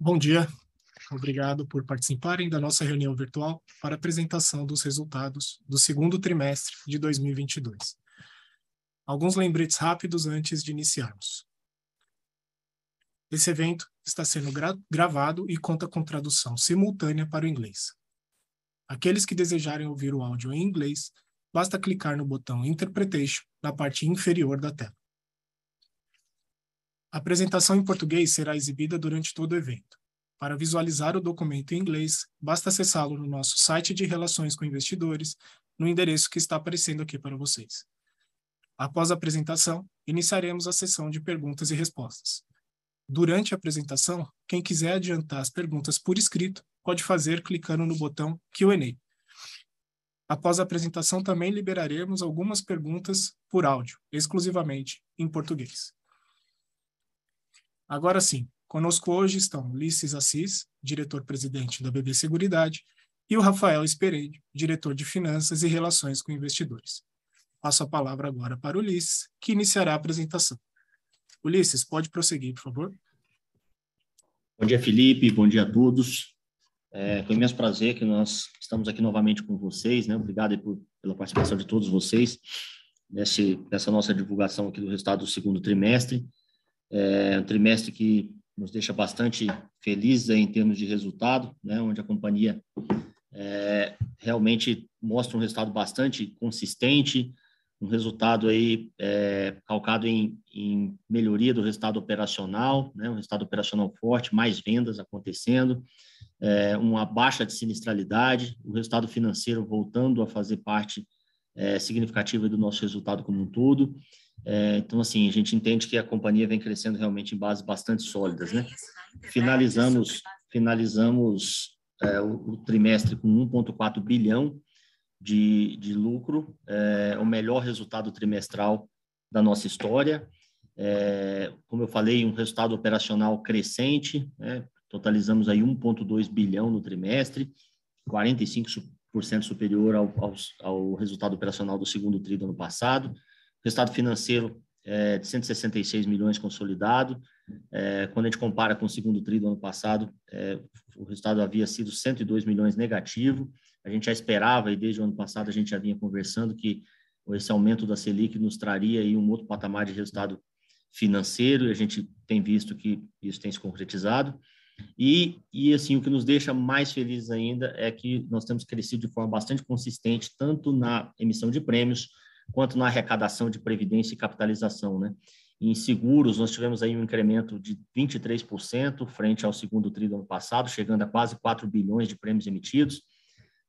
Bom dia, obrigado por participarem da nossa reunião virtual para a apresentação dos resultados do segundo trimestre de 2022. Alguns lembretes rápidos antes de iniciarmos. Esse evento está sendo gravado e conta com tradução simultânea para o inglês. Aqueles que desejarem ouvir o áudio em inglês, basta clicar no botão Interpretation na parte inferior da tela. A apresentação em português será exibida durante todo o evento. Para visualizar o documento em inglês, basta acessá-lo no nosso site de relações com investidores, no endereço que está aparecendo aqui para vocês. Após a apresentação, iniciaremos a sessão de perguntas e respostas. Durante a apresentação, quem quiser adiantar as perguntas por escrito, pode fazer clicando no botão Q&A. Após a apresentação, também liberaremos algumas perguntas por áudio, exclusivamente em português. Agora sim, conosco hoje estão Ulisses Assis, diretor-presidente da BB Seguridade, e o Rafael Esperende, diretor de Finanças e Relações com Investidores. Passo a palavra agora para o Ulisses, que iniciará a apresentação. Ulisses, pode prosseguir, por favor? Bom dia, Felipe. Bom dia a todos. Com imenso prazer que nós estamos aqui novamente com vocês, né? Obrigado pela participação de todos vocês nessa nossa divulgação aqui do resultado do segundo trimestre. Um trimestre que nos deixa bastante felizes em termos de resultado, né? Onde a companhia realmente mostra um resultado bastante consistente, um resultado aí calcado em melhoria do resultado operacional, né? Um resultado operacional forte, mais vendas acontecendo, uma baixa de sinistralidade, o resultado financeiro voltando a fazer parte significativa do nosso resultado como um todo. Então, assim, a gente entende que a companhia vem crescendo realmente em bases bastante sólidas, né? Finalizamos o trimestre com 1,4 bilhão de lucro, o melhor resultado trimestral da nossa história. Como eu falei, um resultado operacional crescente, né? Totalizamos aí 1,2 bilhão no trimestre, 45% superior ao resultado operacional do segundo tri do ano passado. Resultado financeiro de 166 milhões consolidado. Quando a gente compara com o segundo tri do ano passado, o resultado havia sido 102 milhões negativo. A gente já esperava, e desde o ano passado a gente já vinha conversando, que esse aumento da Selic nos traria aí um outro patamar de resultado financeiro, e a gente tem visto que isso tem se concretizado. E assim, o que nos deixa mais felizes ainda é que nós temos crescido de forma bastante consistente, tanto na emissão de prêmios, quanto na arrecadação de previdência e capitalização, né? Em seguros, nós tivemos aí um incremento de 23% frente ao segundo tri do ano passado, chegando a quase 4 bilhões de prêmios emitidos.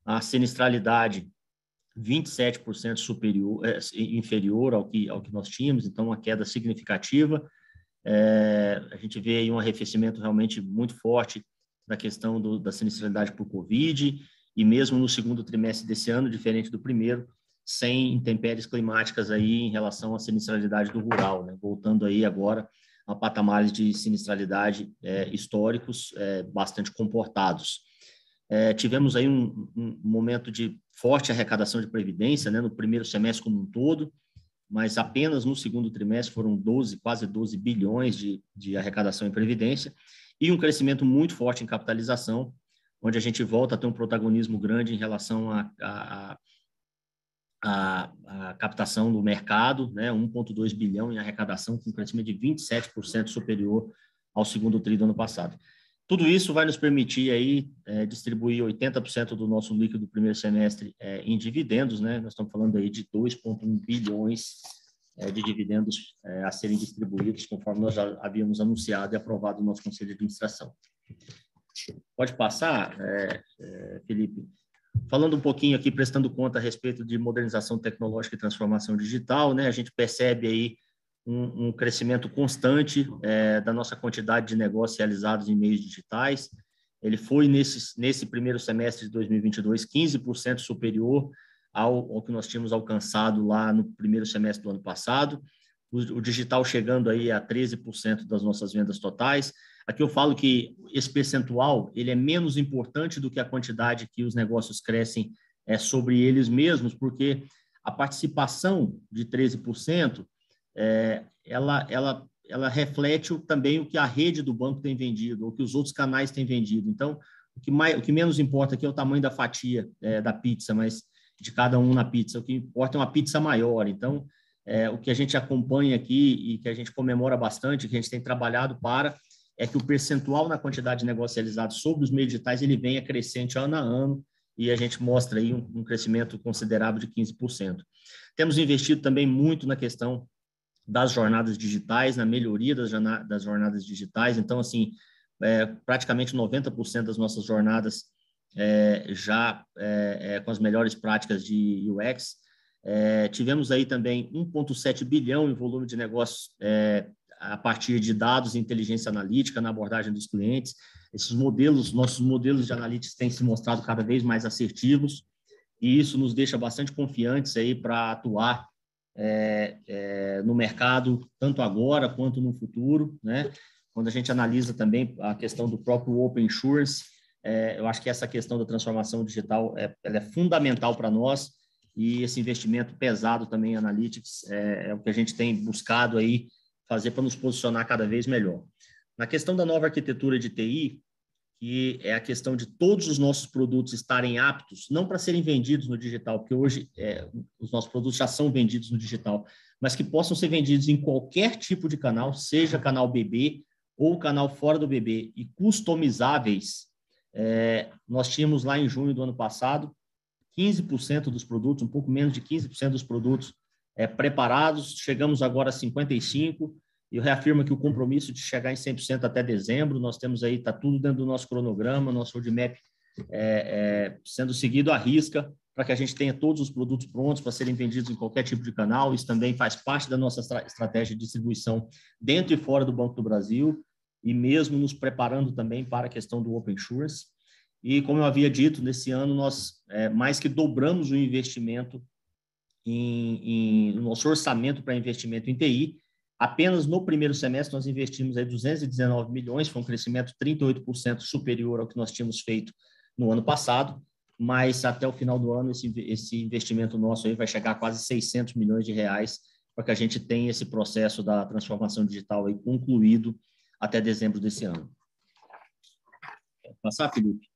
A sinistralidade, 27% inferior ao que nós tínhamos, então uma queda significativa. A gente vê aí um arrefecimento realmente muito forte na questão da sinistralidade por Covid, e mesmo no segundo trimestre desse ano, diferente do primeiro, sem intempéries climáticas aí em relação à sinistralidade do rural, né? Voltando aí agora a patamares de sinistralidade históricos bastante comportados. Tivemos aí um momento de forte arrecadação de previdência, né, no primeiro semestre como um todo, mas apenas no segundo trimestre foram quase 12 bilhões de arrecadação em previdência, e um crescimento muito forte em capitalização, onde a gente volta a ter um protagonismo grande em relação à captação do mercado, né, 1,2 bilhão em arrecadação, com um crescimento de 27% superior ao segundo tri do ano passado. Tudo isso vai nos permitir aí distribuir 80% do nosso líquido do primeiro semestre em dividendos, né? Nós estamos falando aí de 2,1 bilhões de dividendos a serem distribuídos, conforme nós já havíamos anunciado e aprovado no nosso Conselho de Administração. Pode passar, Felipe? Falando um pouquinho aqui, prestando conta a respeito de modernização tecnológica e transformação digital, né? A gente percebe aí um crescimento constante da nossa quantidade de negócios realizados em meios digitais. Ele foi, nesse primeiro semestre de 2022, 15% superior ao que nós tínhamos alcançado lá no primeiro semestre do ano passado. O digital chegando aí a 13% das nossas vendas totais. Aqui eu falo que esse percentual ele é menos importante do que a quantidade que os negócios crescem sobre eles mesmos, porque a participação de 13%, ela ela reflete também o que a rede do banco tem vendido, ou que os outros canais têm vendido. Então, o que menos importa aqui é o tamanho da fatia da pizza, mas de cada um na pizza. O que importa é uma pizza maior. Então, o que a gente acompanha aqui e que a gente comemora bastante, que a gente tem trabalhado é que o percentual na quantidade de negocializados sobre os meios digitais ele venha crescente ano a ano, e a gente mostra aí um crescimento considerável de 15%. Temos investido também muito na questão das jornadas digitais, na melhoria das jornadas digitais. Então, assim, praticamente 90% das nossas jornadas já com as melhores práticas de UX. Tivemos aí também 1,7 bilhão em volume de negócios a partir de dados e inteligência analítica na abordagem dos clientes. Nossos modelos de analytics têm se mostrado cada vez mais assertivos, e isso nos deixa bastante confiantes aí para atuar no mercado, tanto agora quanto no futuro, né? Quando a gente analisa também a questão do próprio Open Insurance, eu acho que essa questão da transformação digital ela é fundamental para nós, e esse investimento pesado também em Analytics é o que a gente tem buscado aí fazer para nos posicionar cada vez melhor. Na questão da nova arquitetura de TI, que é a questão de todos os nossos produtos estarem aptos, não para serem vendidos no digital, porque hoje os nossos produtos já são vendidos no digital, mas que possam ser vendidos em qualquer tipo de canal, seja canal BB ou canal fora do BB, e customizáveis. Nós tínhamos lá em junho do ano passado 15% dos produtos, um pouco menos de 15% dos produtos preparados, chegamos agora a 55%, e eu reafirmo que o compromisso de chegar em 100% até dezembro. Nós temos aí, está tudo dentro do nosso cronograma, nosso roadmap sendo seguido à risca, para que a gente tenha todos os produtos prontos para serem vendidos em qualquer tipo de canal. Isso também faz parte da nossa estratégia de distribuição dentro e fora do Banco do Brasil, e mesmo nos preparando também para a questão do Open Insurance. E, como eu havia dito, nesse ano nós mais que dobramos o investimento no nosso orçamento para investimento em TI. Apenas no primeiro semestre nós investimos aí 219 milhões, foi um crescimento 38% superior ao que nós tínhamos feito no ano passado, mas até o final do ano esse investimento nosso aí vai chegar a quase 600 milhões de reais, para que a gente tenha esse processo da transformação digital aí concluído até dezembro desse ano. Pode passar, Felipe?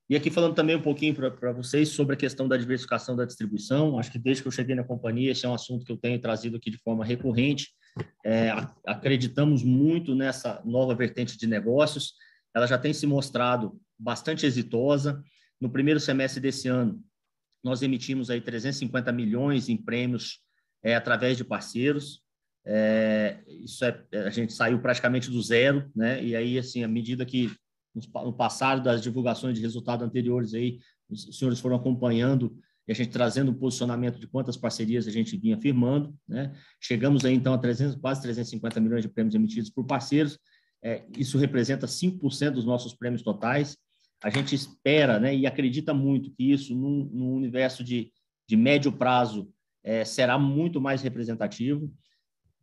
E aqui falando também um pouquinho para vocês sobre a questão da diversificação da distribuição. Acho que desde que eu cheguei na companhia, esse é um assunto que eu tenho trazido aqui de forma recorrente. Acreditamos muito nessa nova vertente de negócios. Ela já tem se mostrado bastante exitosa. No primeiro semestre desse ano, nós emitimos aí 350 milhões em prêmios através de parceiros. A gente saiu praticamente do zero, né? E aí, assim, à medida que no passado das divulgações de resultados anteriores aí, os senhores foram acompanhando e a gente trazendo um posicionamento de quantas parcerias a gente vinha firmando, né? Chegamos aí então a quase 350 milhões de prêmios emitidos por parceiros. Isso representa 5% dos nossos prêmios totais. A gente espera, né, e acredita muito que isso num universo de médio prazo será muito mais representativo.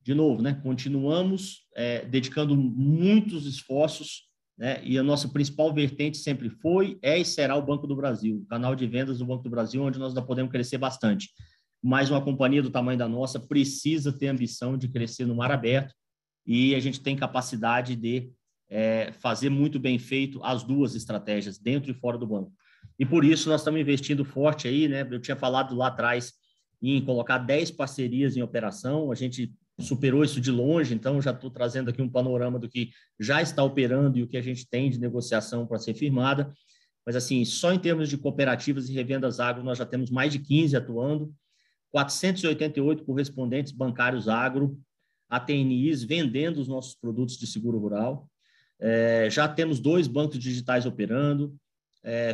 De novo, né, continuamos dedicando muitos esforços, né? E a nossa principal vertente sempre foi, e será o Banco do Brasil, o canal de vendas do Banco do Brasil, onde nós ainda podemos crescer bastante. Mas uma companhia do tamanho da nossa precisa ter ambição de crescer no mar aberto, e a gente tem capacidade de fazer muito bem feito as duas estratégias, dentro e fora do banco. E por isso nós estamos investindo forte aí, né? Eu tinha falado lá atrás em colocar 10 parcerias em operação, a gente superou isso de longe, então já estou trazendo aqui um panorama do que já está operando e o que a gente tem de negociação para ser firmada. Mas, assim, só em termos de cooperativas e revendas agro, nós já temos mais de 15 atuando, 488 correspondentes bancários agro, ATNIs vendendo os nossos produtos de seguro rural. Já temos 2 bancos digitais operando,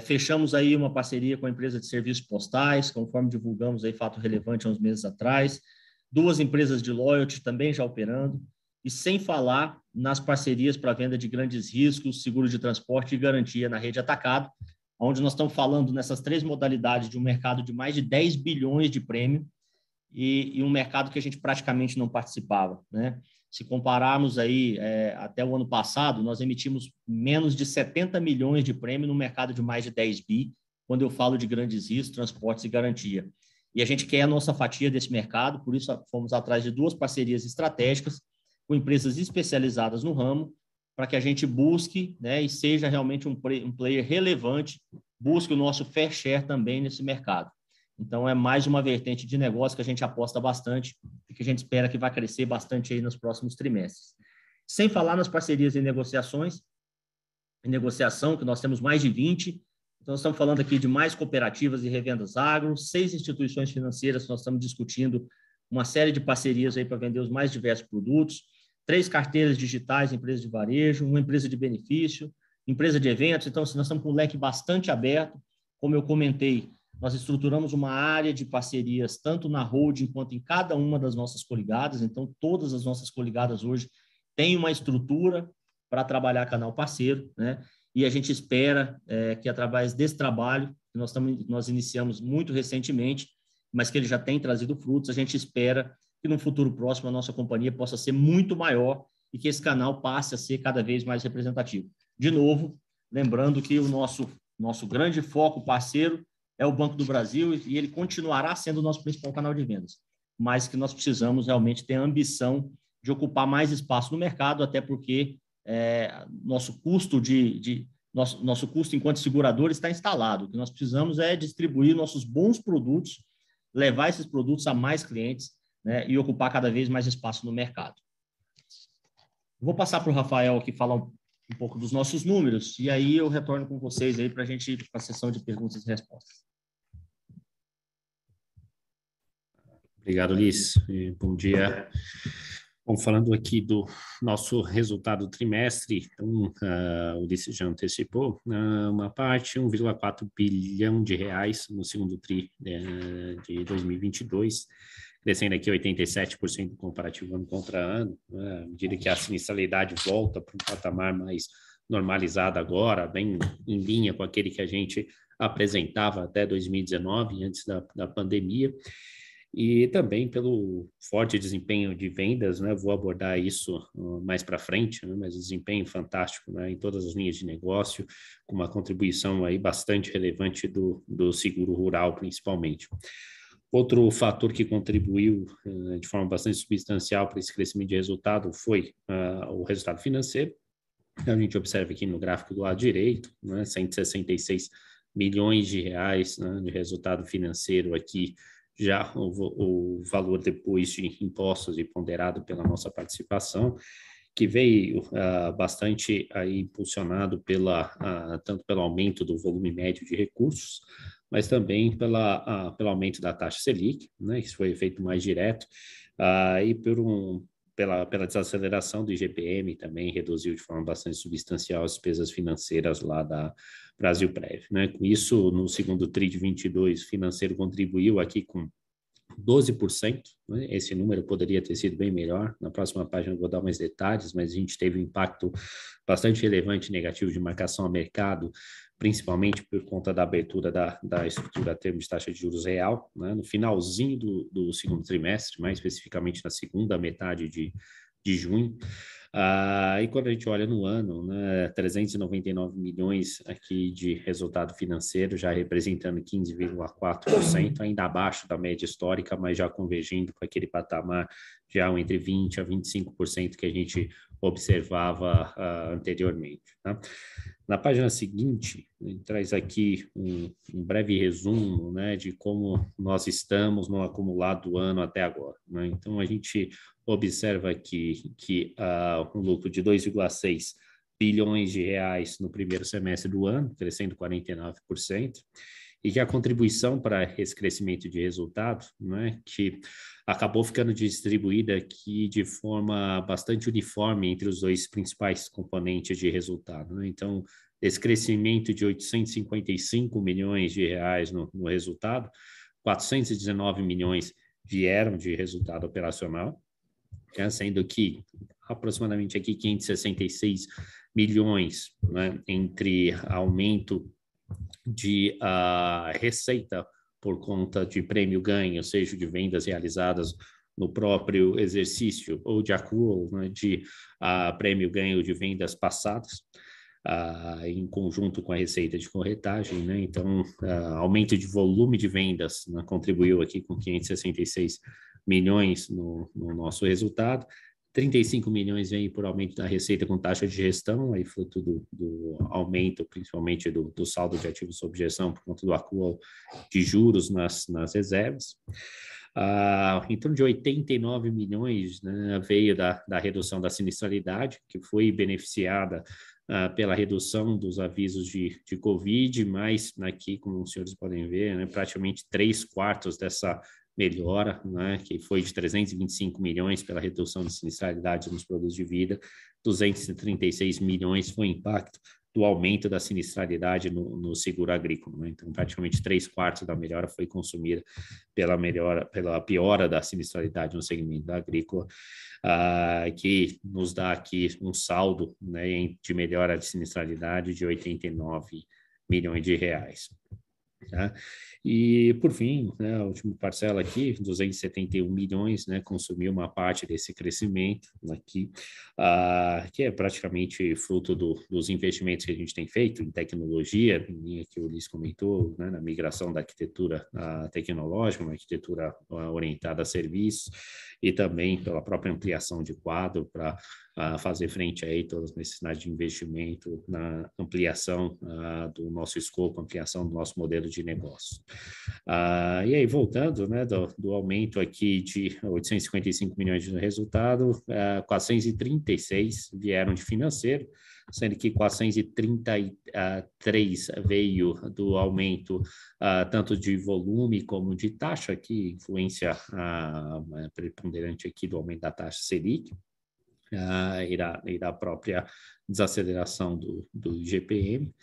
fechamos aí uma parceria com a empresa de serviços postais, conforme divulgamos aí fato relevante há uns meses atrás, 2 empresas de loyalty também já operando, e sem falar nas parcerias para venda de grandes riscos, seguro de transporte e garantia na rede atacado, onde nós estamos falando nessas 3 modalidades de um mercado de mais de 10 bilhões de prêmio e um mercado que a gente praticamente não participava, né? Se compararmos aí até o ano passado, nós emitimos menos de 70 milhões de prêmio no mercado de mais de 10 bi, quando eu falo de grandes riscos, transportes e garantia. E a gente quer a nossa fatia desse mercado, por isso fomos atrás de 2 parcerias estratégicas, com empresas especializadas no ramo, para que a gente busque, né, e seja realmente um player relevante, busque o nosso fair share também nesse mercado. Então, é mais uma vertente de negócio que a gente aposta bastante e que a gente espera que vai crescer bastante aí nos próximos trimestres. Sem falar nas parcerias em negociação, que nós temos mais de 20. Então, estamos falando aqui de mais cooperativas e revendas agro, 6 instituições financeiras, nós estamos discutindo uma série de parcerias aí para vender os mais diversos produtos, 3 carteiras digitais, empresas de varejo, uma empresa de benefício, empresa de eventos. Então, nós estamos com um leque bastante aberto. Como eu comentei, nós estruturamos uma área de parcerias, tanto na holding quanto em cada uma das nossas coligadas. Então, todas as nossas coligadas hoje têm uma estrutura para trabalhar canal parceiro, né? E a gente espera que, através desse trabalho, que nós iniciamos muito recentemente, mas que ele já tem trazido frutos, a gente espera que no futuro próximo a nossa companhia possa ser muito maior e que esse canal passe a ser cada vez mais representativo. De novo, lembrando que o nosso grande foco parceiro é o Banco do Brasil e ele continuará sendo o nosso principal canal de vendas, mas que nós precisamos realmente ter a ambição de ocupar mais espaço no mercado, até porque nosso custo nosso custo enquanto segurador está instalado. O que nós precisamos é distribuir nossos bons produtos, levar esses produtos a mais clientes, né, e ocupar cada vez mais espaço no mercado. Vou passar para o Rafael aqui falar um pouco dos nossos números, e aí eu retorno com vocês aí para a gente ir para a sessão de perguntas e respostas. Obrigado, Liz. Bom dia. Bom, falando aqui do nosso resultado trimestre, então, o Ulisses já antecipou, uma parte, 1,4 bilhão de reais no segundo TRI de 2022, crescendo aqui 87% comparativo ano contra ano, à medida que a sinistralidade volta para um patamar mais normalizado agora, bem em linha com aquele que a gente apresentava até 2019, antes da pandemia. E também pelo forte desempenho de vendas, né? Vou abordar isso mais para frente, né? Mas o desempenho fantástico, né? Em todas as linhas de negócio, com uma contribuição aí bastante relevante do seguro rural, principalmente. Outro fator que contribuiu de forma bastante substancial para esse crescimento de resultado foi o resultado financeiro. A gente observa aqui no gráfico do lado direito, né? 166 milhões de reais, né? De resultado financeiro aqui, já o valor depois de impostos e ponderado pela nossa participação, que veio bastante aí impulsionado tanto pelo aumento do volume médio de recursos, mas também pelo aumento da taxa Selic, né, que foi efeito mais direto, e pela desaceleração do IGPM também reduziu de forma bastante substancial as despesas financeiras lá da Brasilprev, né? Com isso, no segundo TRI de 22, o financeiro contribuiu aqui com 12%, né? Esse número poderia ter sido bem melhor. Na próxima página eu vou dar mais detalhes, mas a gente teve um impacto bastante relevante negativo de marcação a mercado, principalmente por conta da abertura da estrutura a termo de taxa de juros real, né? No finalzinho do segundo trimestre, mais especificamente na segunda metade de junho. E quando a gente olha no ano, né, 399 milhões aqui de resultado financeiro, já representando 15,4%, ainda abaixo da média histórica, mas já convergindo para aquele patamar já entre 20% a 25% que a gente observava anteriormente, tá? Na página seguinte, a gente traz aqui um breve resumo, né, de como nós estamos no acumulado do ano até agora, né? Então, a gente observa aqui que um lucro de 2,6 bilhões de reais no primeiro semestre do ano, crescendo 49%, e que a contribuição para esse crescimento de resultado, né, que acabou ficando distribuída aqui de forma bastante uniforme entre os dois principais componentes de resultado, né? Então, esse crescimento de 855 milhões de reais no resultado, 419 milhões vieram de resultado operacional, sendo que aproximadamente aqui 566 milhões, né, entre aumento de receita por conta de prêmio ganho, seja de vendas realizadas no próprio exercício ou de accrual, né, de prêmio ganho de vendas passadas, em conjunto com a receita de corretagem, né? Então, aumento de volume de vendas, né, contribuiu aqui com 566 milhões no nosso resultado, 35 milhões vem por aumento da receita com taxa de gestão, aí fruto do aumento, principalmente do saldo de ativos sob gestão, por conta do acúmulo de juros nas reservas. Em torno de 89 milhões, né, veio da redução da sinistralidade, que foi beneficiada pela redução dos avisos de Covid, mas aqui, como os senhores podem ver, né, praticamente 3/4 dessa melhora, né, que foi de 325 milhões pela redução de sinistralidade nos produtos de vida, 236 milhões foi o impacto do aumento da sinistralidade no seguro agrícola, né? Então, praticamente 3/4 da melhora foi consumida pela piora da sinistralidade no segmento agrícola, que nos dá aqui um saldo, né, de melhora de sinistralidade de 89 milhões de reais. Tá? E, por fim, né, a última parcela aqui, 271 milhões, né, consumiu uma parte desse crescimento aqui, que é praticamente fruto dos investimentos que a gente tem feito em tecnologia, em linha que o Ulisses comentou, né, na migração da arquitetura tecnológica, uma arquitetura orientada a serviços, e também pela própria ampliação de quadro para fazer frente aí todas as necessidades de investimento na ampliação do nosso escopo, ampliação do nosso modelo de negócio. E aí, voltando, né, do aumento aqui de 855 milhões de resultado, 436 vieram de financeiro, sendo que 433 veio do aumento tanto de volume como de taxa, que influência preponderante aqui do aumento da taxa Selic, e da própria desaceleração do IGPM.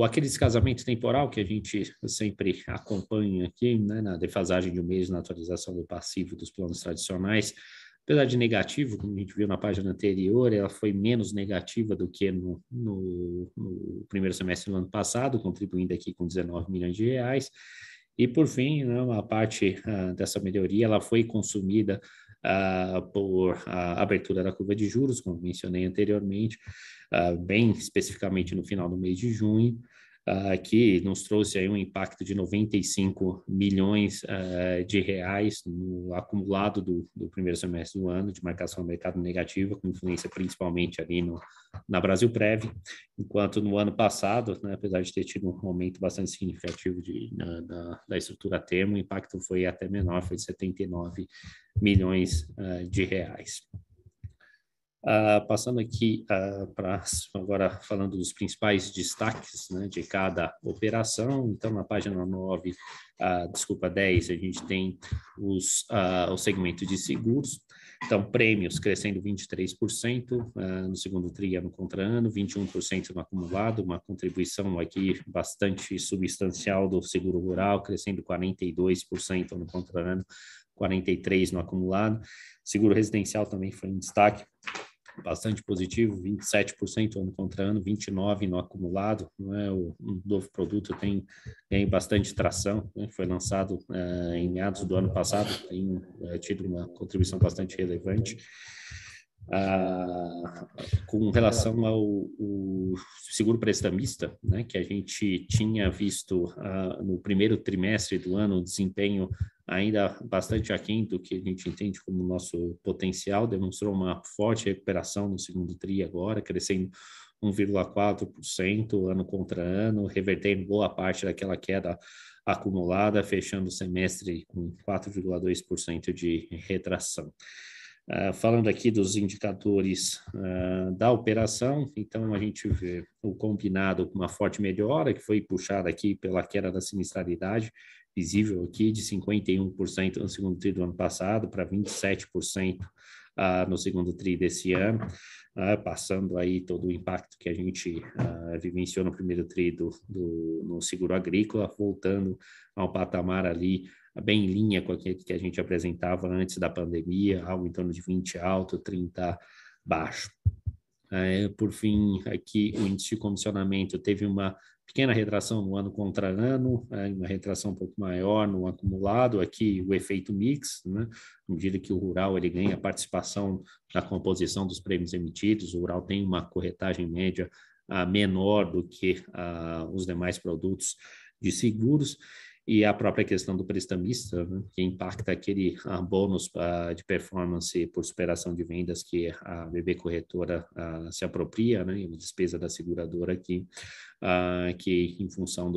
Aquele descasamento temporal que a gente sempre acompanha aqui, né, na defasagem de um mês na atualização do passivo dos planos tradicionais, apesar de negativo, como a gente viu na página anterior, ela foi menos negativa do que no primeiro semestre do ano passado, contribuindo aqui com 19 milhões de reais. E, por fim, né, uma parte dessa melhoria ela foi consumida por a abertura da curva de juros, como mencionei anteriormente, bem especificamente no final do mês de junho, que nos trouxe aí um impacto de 95 milhões de reais no acumulado do primeiro semestre do ano, de marcação do mercado negativa, com influência principalmente ali na Brasilprev, enquanto no ano passado, né, apesar de ter tido um aumento bastante significativo da estrutura termo, o impacto foi até menor, foi de 79 milhões de reais. Passando aqui para agora falando dos principais destaques, né, de cada operação. Então, na página 10, a gente tem o segmento de seguros. Então, prêmios crescendo 23% no segundo tri ano contra ano, 21% no acumulado, uma contribuição aqui bastante substancial do seguro rural, crescendo 42% ano contra ano, 43% no acumulado. Seguro residencial também foi um destaque bastante positivo, 27% ano contra ano, 29% no acumulado, né? O novo produto tem bastante tração, né? Foi lançado em meados do ano passado, tem tido uma contribuição bastante relevante. Com relação ao seguro prestamista, né, que a gente tinha visto no primeiro trimestre do ano, um desempenho ainda bastante aquém do que a gente entende como nosso potencial, demonstrou uma forte recuperação no segundo tri agora, crescendo 1,4% ano contra ano, revertendo boa parte daquela queda acumulada, fechando o semestre com 4,2% de retração. Falando aqui dos indicadores da operação, então a gente vê o combinado com uma forte melhora, que foi puxada aqui pela queda da sinistralidade, visível aqui de 51% no segundo tri do ano passado para 27% no segundo tri desse ano, passando aí todo o impacto que a gente vivenciou no primeiro tri no seguro agrícola, voltando ao patamar ali bem em linha com aquilo que a gente apresentava antes da pandemia, algo em torno de 20 alto, 30 baixo. Por fim, aqui o índice de comissionamento teve uma pequena retração no ano contra ano, uma retração um pouco maior no acumulado, aqui o efeito mix, né? À medida que o rural ele ganha participação na composição dos prêmios emitidos, o rural tem uma corretagem média menor do que os demais produtos de seguros. e a própria questão do prestamista, né, que impacta aquele bônus de performance por superação de vendas que a BB Corretora se apropria, né, e uma despesa da seguradora aqui, que em função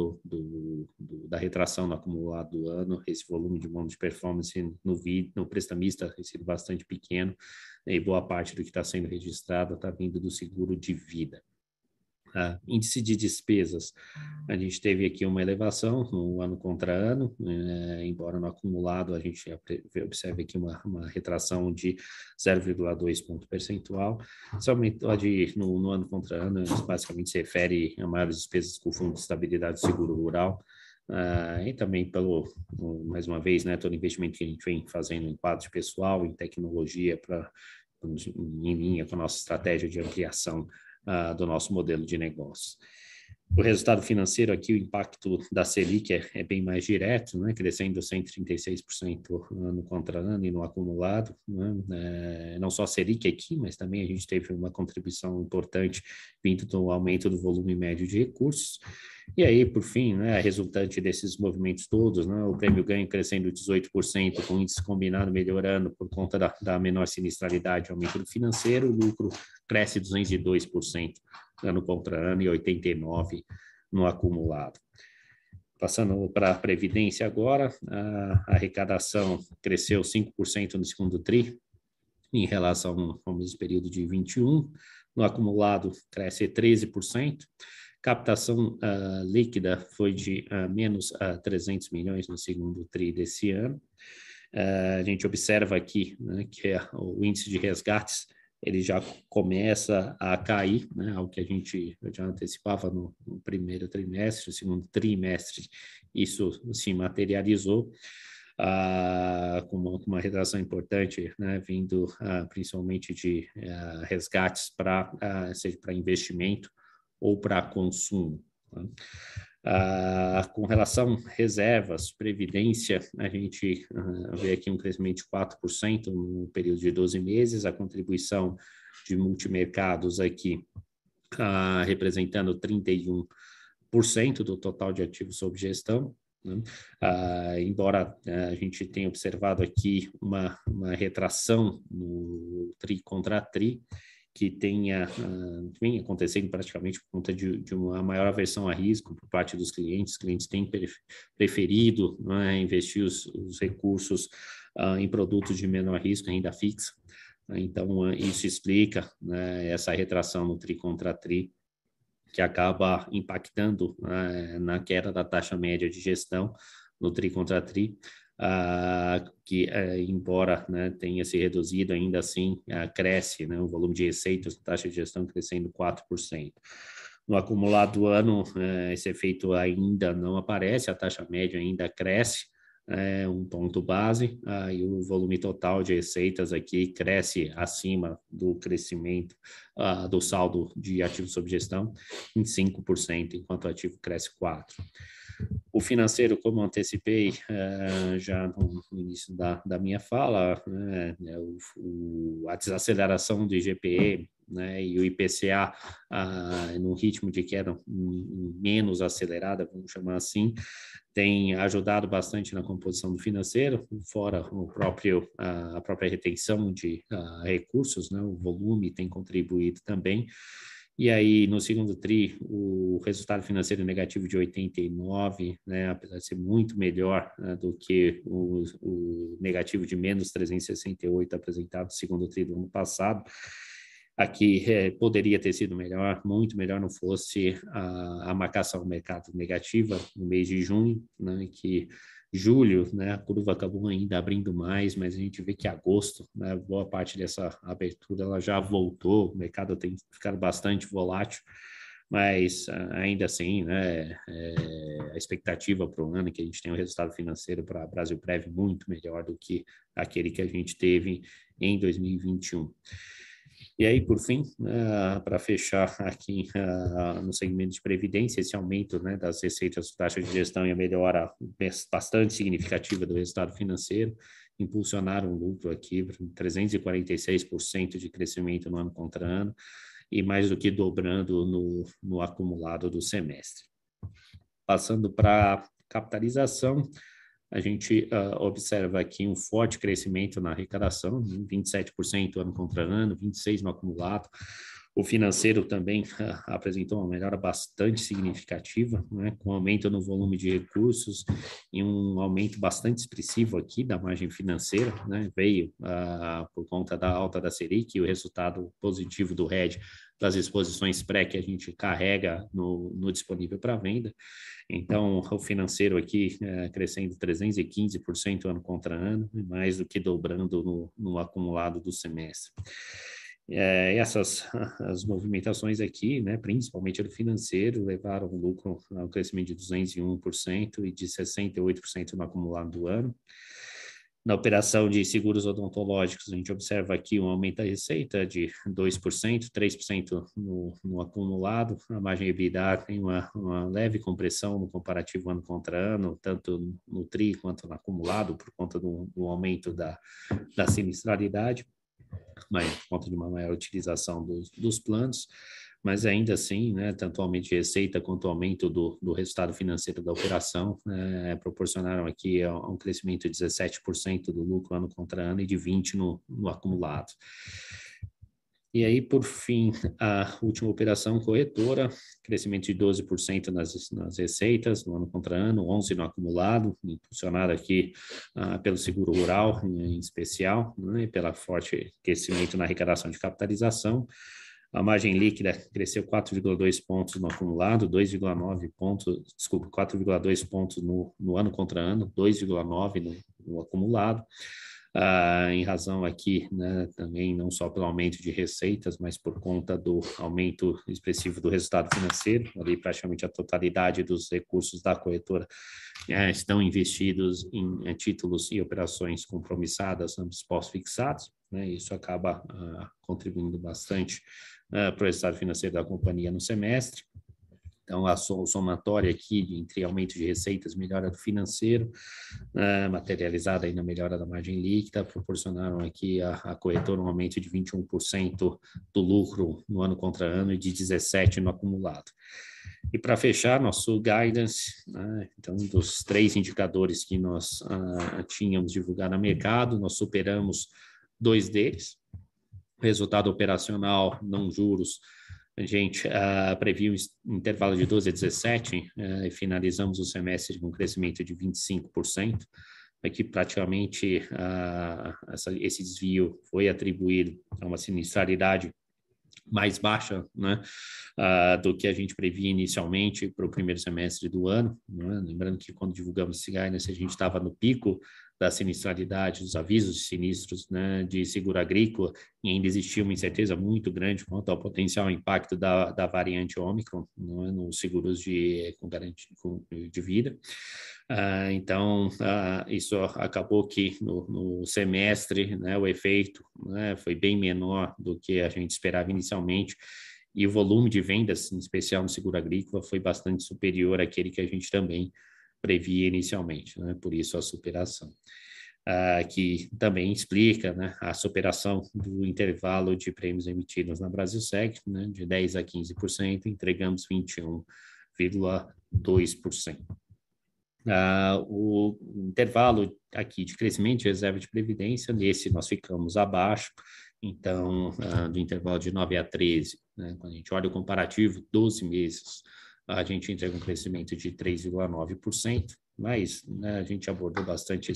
da retração no acumulado do ano, esse volume de bônus de performance no prestamista tem sido bastante pequeno, e boa parte do que está sendo registrado está vindo do seguro de vida. Índice de despesas, a gente teve aqui uma elevação no ano contra ano, embora no acumulado a gente observe aqui uma retração de 0,2 ponto percentual. Esse aumento no ano contra ano basicamente se refere a maiores despesas com o Fundo de Estabilidade do Seguro Rural, e também mais uma vez, né, todo investimento que a gente vem fazendo em quadro de pessoal, em tecnologia, em linha com a nossa estratégia de ampliação do nosso modelo de negócio. O resultado financeiro aqui, o impacto da Selic é bem mais direto, né, crescendo 136% ano contra ano e no acumulado, né, não só a Selic aqui, mas também a gente teve uma contribuição importante vindo do aumento do volume médio de recursos. E aí, por fim, né, resultante desses movimentos todos, né, o prêmio ganho crescendo 18%, com o índice combinado melhorando por conta da menor sinistralidade e aumento do financeiro, o lucro cresce 202% ano contra ano e 89% no acumulado. Passando para a Previdência agora, a arrecadação cresceu 5% no segundo TRI, em relação ao mesmo período de 21, no acumulado cresce 13%, captação líquida foi de menos 300 milhões no segundo TRI desse ano. A gente observa aqui, né, que o índice de resgates ele já começa a cair, né, algo que a gente já antecipava no primeiro trimestre, no segundo trimestre, isso se materializou com uma retração importante, né, vindo principalmente de resgates seja para investimento ou para consumo. Né? Com relação a reservas, previdência, a gente vê aqui um crescimento de 4% no período de 12 meses, a contribuição de multimercados aqui representando 31% do total de ativos sob gestão, né? Embora a gente tenha observado aqui uma retração no TRI contra TRI, que vem acontecendo praticamente por conta de uma maior aversão a risco por parte dos clientes. Os clientes têm preferido, né, investir os recursos em produtos de menor risco, renda fixa. Então, isso explica, né, essa retração no TRI contra TRI, que acaba impactando na queda da taxa média de gestão no TRI contra TRI, que embora, né, tenha se reduzido, ainda assim cresce, né, o volume de receitas, taxa de gestão crescendo 4%. No acumulado do ano, esse efeito ainda não aparece, a taxa média ainda cresce, um ponto base, e o volume total de receitas aqui cresce acima do crescimento do saldo de ativos sob gestão em 5%, enquanto o ativo cresce 4%. O financeiro, como antecipei já no início da minha fala, né, a desaceleração do IGPE, né, e o IPCA num ritmo de queda menos acelerada, vamos chamar assim, tem ajudado bastante na composição do financeiro, fora a própria retenção de recursos, né, o volume tem contribuído também. E aí, no segundo TRI, o resultado financeiro negativo de 89, né, apesar de ser muito melhor do que o negativo de menos 368 apresentado no segundo TRI do ano passado, aqui poderia ter sido melhor, muito melhor, não fosse a marcação do mercado negativa no mês de junho, né, que julho, né, a curva acabou ainda abrindo mais, mas a gente vê que agosto, né, boa parte dessa abertura ela já voltou, o mercado tem ficado bastante volátil, mas ainda assim, né, a expectativa para o ano é que a gente tenha um resultado financeiro para Brasilprev muito melhor do que aquele que a gente teve em 2021. E aí, por fim, para fechar aqui no segmento de previdência, esse aumento, né, das receitas de taxa de gestão e a melhora bastante significativa do resultado financeiro impulsionaram o lucro aqui para 346% de crescimento no ano contra ano e mais do que dobrando no acumulado do semestre. Passando para capitalização, a gente observa aqui um forte crescimento na arrecadação, 27% ano contra ano, 26% no acumulado. O financeiro também apresentou uma melhora bastante significativa, né, com aumento no volume de recursos e um aumento bastante expressivo aqui da margem financeira, né, veio por conta da alta da Selic e o resultado positivo do hedge das exposições pré que a gente carrega no disponível para venda. Então, o financeiro aqui crescendo 315% ano contra ano, e mais do que dobrando no acumulado do semestre. As movimentações aqui, né, principalmente do financeiro, levaram o lucro ao crescimento de 201% e de 68% no acumulado do ano. Na operação de seguros odontológicos, a gente observa aqui um aumento da receita de 2%, 3% no acumulado. A margem EBITDA tem uma leve compressão no comparativo ano contra ano, tanto no TRI quanto no acumulado, por conta do aumento da sinistralidade, mas por conta de uma maior utilização dos planos. Mas ainda assim, né, tanto o aumento de receita quanto o aumento do resultado financeiro da operação proporcionaram aqui um crescimento de 17% do lucro ano contra ano e de 20% no acumulado. E aí, por fim, a última operação corretora, crescimento de 12% nas receitas no ano contra ano, 11% no acumulado, impulsionado aqui pelo seguro rural em especial, né, e pelo forte crescimento na arrecadação de capitalização. A margem líquida cresceu 4,2 pontos no acumulado, 4,2 pontos no ano contra ano, 2,9 no acumulado, em razão aqui, né, também não só pelo aumento de receitas, mas por conta do aumento expressivo do resultado financeiro, ali praticamente a totalidade dos recursos da corretora estão investidos em títulos e operações compromissadas, ambos pós-fixados, né, isso acaba contribuindo bastante para o resultado financeiro da companhia no semestre. Então, a somatória aqui entre aumento de receitas, melhora do financeiro, materializada aí na melhora da margem líquida, proporcionaram aqui a corretora um aumento de 21% do lucro no ano contra ano e de 17% no acumulado. E para fechar, nosso guidance, né, então, dos 3 indicadores que nós tínhamos divulgado no mercado, nós superamos 2 deles. Resultado operacional, não juros, a gente previu um intervalo de 12 a 17 e finalizamos o semestre com um crescimento de 25%. Aqui praticamente esse desvio foi atribuído a uma sinistralidade mais baixa, né, do que a gente previa inicialmente para o primeiro semestre do ano, né? Lembrando que quando divulgamos esse guidance, a gente estava no pico da sinistralidade, dos avisos de sinistros, né, de seguro agrícola, e ainda existia uma incerteza muito grande quanto ao potencial impacto da variante Ômicron, né, nos seguros com garantia de vida. Então, isso acabou que no semestre, né, o efeito, né, foi bem menor do que a gente esperava inicialmente, e o volume de vendas, em especial no seguro agrícola, foi bastante superior àquele que a gente também previa inicialmente, né, por isso a superação. Que também explica, né, a superação do intervalo de prêmios emitidos na Brasilseg, né, de 10% a 15%, entregamos 21,2%. O intervalo aqui de crescimento de reserva de previdência, nesse nós ficamos abaixo, então, do intervalo de 9 a 13, né, quando a gente olha o comparativo, 12 meses, a gente entrega um crescimento de 3,9%, mas, né, a gente abordou bastante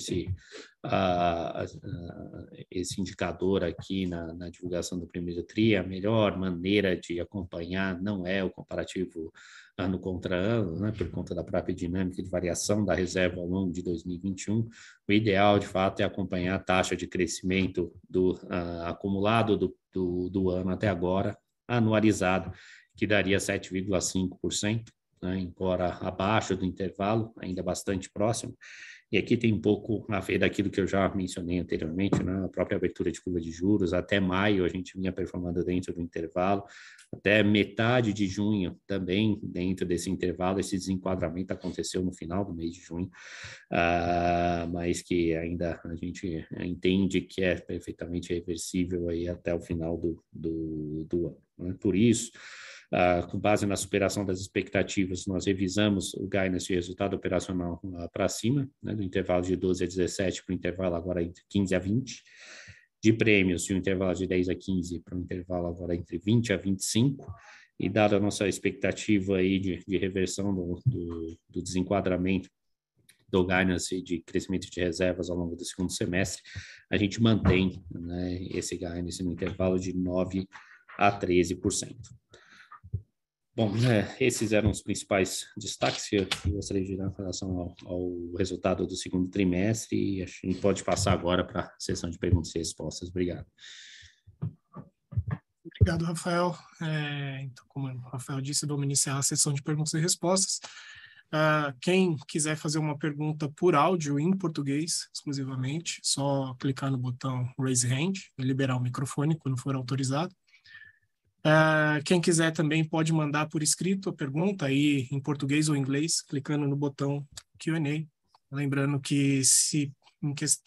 esse indicador aqui na divulgação do primeiro TRI. A melhor maneira de acompanhar não é o comparativo ano contra ano, né, por conta da própria dinâmica de variação da reserva ao longo de 2021. O ideal, de fato, é acompanhar a taxa de crescimento acumulado do ano até agora, anualizado, que daria 7,5%. Né, embora abaixo do intervalo, ainda bastante próximo. E aqui tem um pouco a ver daquilo que eu já mencionei anteriormente, né, a própria abertura de curva de juros. Até maio a gente vinha performando dentro do intervalo, até metade de junho também dentro desse intervalo. Esse desenquadramento aconteceu no final do mês de junho, mas que ainda a gente entende que é perfeitamente reversível aí até o final do ano. Né? Por isso, Com base na superação das expectativas, nós revisamos o guidance de resultado operacional para cima, né, do intervalo de 12 a 17 para o intervalo agora entre 15 a 20, de prêmios de um intervalo de 10 a 15 para um intervalo agora entre 20 a 25, e dada a nossa expectativa aí de reversão do desenquadramento do guidance de crescimento de reservas ao longo do segundo semestre, a gente mantém, né, esse guidance no intervalo de 9 a 13%. Bom, esses eram os principais destaques que eu gostaria de dar em relação ao resultado do segundo trimestre, e a gente pode passar agora para a sessão de perguntas e respostas. Obrigado. Obrigado, Rafael. Então, como o Rafael disse, vamos iniciar a sessão de perguntas e respostas. Quem quiser fazer uma pergunta por áudio em português, exclusivamente, só clicar no botão Raise Hand e liberar o microfone quando for autorizado. Quem quiser também pode mandar por escrito a pergunta aí em português ou inglês, clicando no botão Q&A. Lembrando que se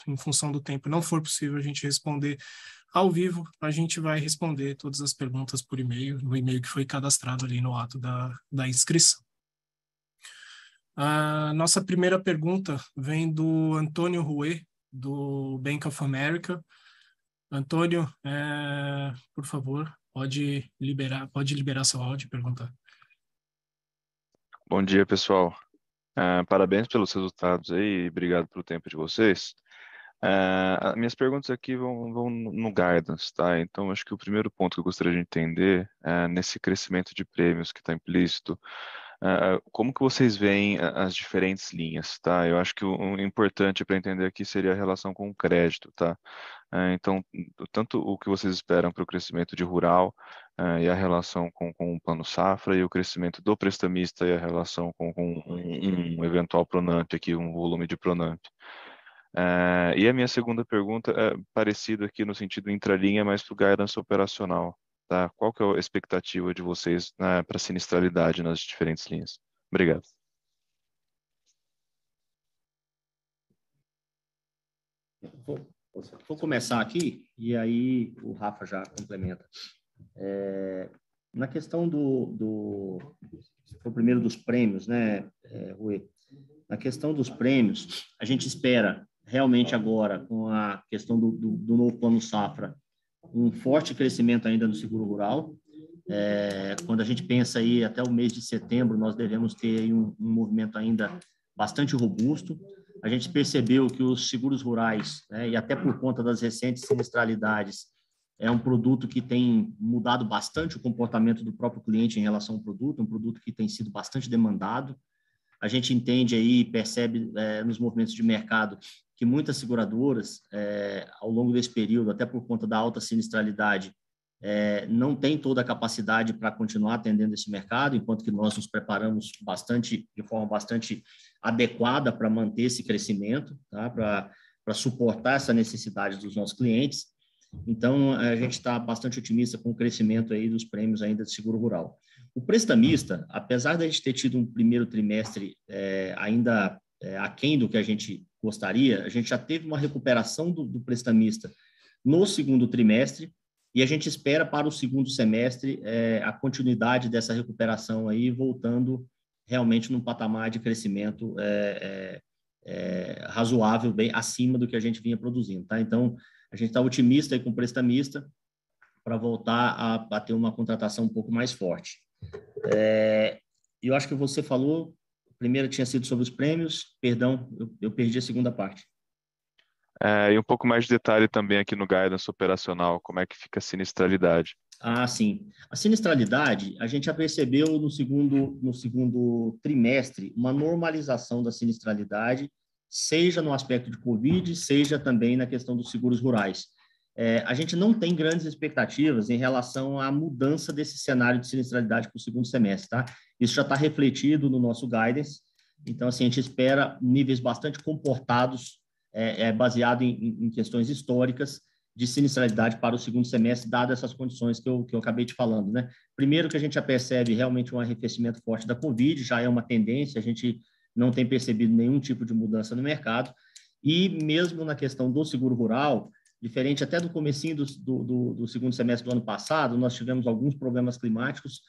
em função do tempo não for possível a gente responder ao vivo, a gente vai responder todas as perguntas por e-mail, no e-mail que foi cadastrado ali no ato da inscrição. A nossa primeira pergunta vem do Antônio Rouet, do Bank of America. Antônio, por favor, pode liberar seu áudio e perguntar. Bom dia, pessoal. Parabéns pelos resultados aí e obrigado pelo tempo de vocês. Minhas perguntas aqui vão no guidance, tá? Então, acho que o primeiro ponto que eu gostaria de entender é nesse crescimento de prêmios que está implícito, como que vocês veem as diferentes linhas, tá? Eu acho que o importante para entender aqui seria a relação com o crédito, tá? Então, tanto o que vocês esperam para o crescimento de rural e a relação com o plano safra, e o crescimento do prestamista e a relação com um eventual Pronamp aqui, um volume de Pronamp. E a minha segunda pergunta é parecida aqui no sentido intralinha, mas para o guidance operacional. Tá? Qual que é a expectativa de vocês para sinistralidade nas diferentes linhas? Obrigado. Vou começar aqui e aí o Rafa já complementa. Na questão o primeiro dos prêmios, né, Rui? Na questão dos prêmios, a gente espera realmente agora, com a questão do novo plano safra, um forte crescimento ainda no seguro rural. Quando a gente pensa aí até o mês de setembro, nós devemos ter aí um movimento ainda bastante robusto. A gente percebeu que os seguros rurais, né, e até por conta das recentes sinistralidades, é um produto que tem mudado bastante o comportamento do próprio cliente em relação ao produto, um produto que tem sido bastante demandado. A gente entende aí, percebe nos movimentos de mercado que muitas seguradoras, ao longo desse período, até por conta da alta sinistralidade, não tem toda a capacidade para continuar atendendo esse mercado, enquanto que nós nos preparamos de forma bastante adequada para manter esse crescimento, tá? Para suportar essa necessidade dos nossos clientes. Então, a gente está bastante otimista com o crescimento aí dos prêmios ainda de seguro rural. O prestamista, apesar de a gente ter tido um primeiro trimestre ainda aquém do que a gente gostaria, a gente já teve uma recuperação do prestamista no segundo trimestre, e a gente espera para o segundo semestre a continuidade dessa recuperação aí, voltando realmente num patamar de crescimento razoável, bem acima do que a gente vinha produzindo, tá? Então, a gente está otimista aí com o prestamista para voltar a ter uma contratação um pouco mais forte. Eu acho que você falou, a primeira tinha sido sobre os prêmios, perdão, eu perdi a segunda parte. E um pouco mais de detalhe também aqui no guidance operacional, como é que fica a sinistralidade? Sim. A sinistralidade, a gente já percebeu no segundo trimestre uma normalização da sinistralidade, seja no aspecto de Covid, seja também na questão dos seguros rurais. A gente não tem grandes expectativas em relação à mudança desse cenário de sinistralidade para o segundo semestre, tá? Isso já está refletido no nosso guidance. Então, assim, a gente espera níveis bastante comportados, baseado em questões históricas de sinistralidade para o segundo semestre, dadas essas condições que eu acabei te falando, né? Primeiro que a gente já percebe realmente um arrefecimento forte da Covid, já é uma tendência, a gente não tem percebido nenhum tipo de mudança no mercado, e mesmo na questão do seguro rural, diferente até do comecinho do segundo semestre do ano passado, nós tivemos alguns problemas climáticos,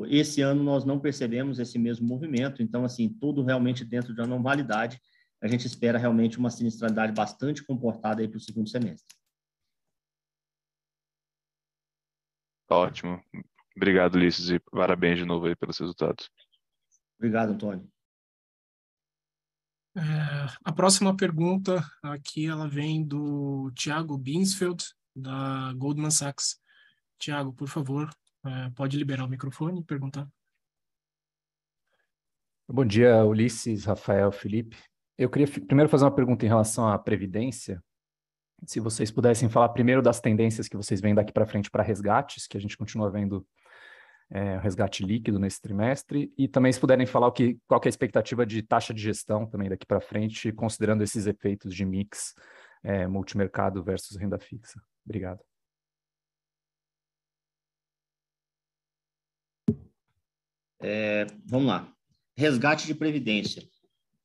Esse ano nós não percebemos esse mesmo movimento, então, assim, tudo realmente dentro de uma normalidade. A gente espera realmente uma sinistralidade bastante comportada aí para o segundo semestre. Ótimo. Obrigado, Ulisses, e parabéns de novo aí pelos resultados. Obrigado, Antônio. A próxima pergunta aqui, ela vem do Thiago Binsfeld, da Goldman Sachs. Thiago, por favor, pode liberar o microfone e perguntar. Bom dia, Ulisses, Rafael, Felipe. Eu queria primeiro fazer uma pergunta em relação à Previdência. Se vocês pudessem falar primeiro das tendências que vocês veem daqui para frente para resgates, que a gente continua vendo resgate líquido nesse trimestre, e também se puderem falar qual que é a expectativa de taxa de gestão também daqui para frente, considerando esses efeitos de mix multimercado versus renda fixa. Obrigado. Vamos lá. Resgate de previdência.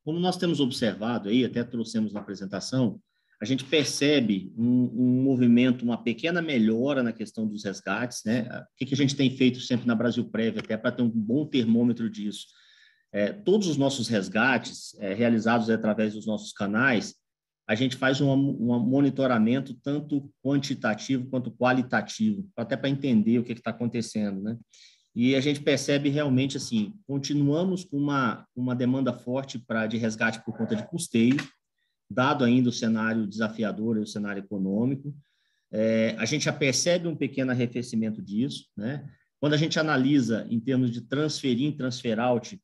Como nós temos observado aí, até trouxemos na apresentação, a gente percebe um movimento, uma pequena melhora na questão dos resgates, né? O que a gente tem feito sempre na Brasilprev, até para ter um bom termômetro disso? Todos os nossos resgates, realizados através dos nossos canais, a gente faz um monitoramento tanto quantitativo quanto qualitativo, até para entender o que está acontecendo, né? E a gente percebe realmente, assim, continuamos com uma demanda forte de resgate por conta de custeio, dado ainda o cenário desafiador e o cenário econômico. A gente já percebe um pequeno arrefecimento disso, né? Quando a gente analisa em termos de transfer-in, transfer-out,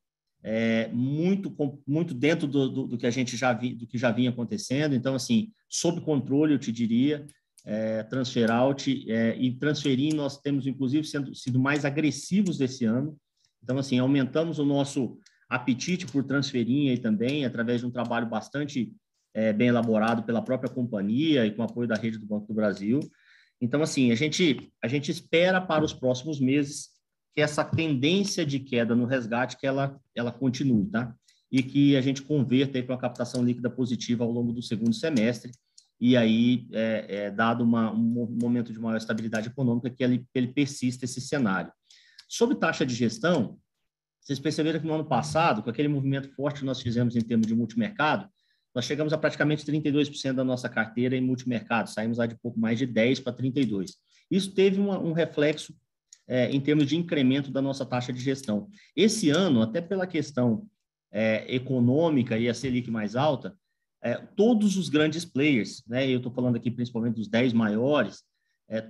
muito dentro do que a gente do que já vinha acontecendo. Então, assim, sob controle, eu te diria, transfer out e transfer-in, nós temos, inclusive, sido mais agressivos desse ano. Então, assim, aumentamos o nosso apetite por transfer-in aí também, através de um trabalho bastante bem elaborado pela própria companhia e com apoio da rede do Banco do Brasil. Então, assim, a gente espera para os próximos meses que essa tendência de queda no resgate, que ela continue, tá? E que a gente converta aí para uma captação líquida positiva ao longo do segundo semestre, e aí, dado um momento de maior estabilidade econômica, que ele persista esse cenário. Sobre taxa de gestão, vocês perceberam que no ano passado, com aquele movimento forte que nós fizemos em termos de multimercado, nós chegamos a praticamente 32% da nossa carteira em multimercado, saímos lá de pouco mais de 10% para 32%. Isso teve um reflexo em termos de incremento da nossa taxa de gestão. Esse ano, até pela questão econômica e a Selic mais alta, todos os grandes players, né, eu estou falando aqui principalmente dos 10 maiores,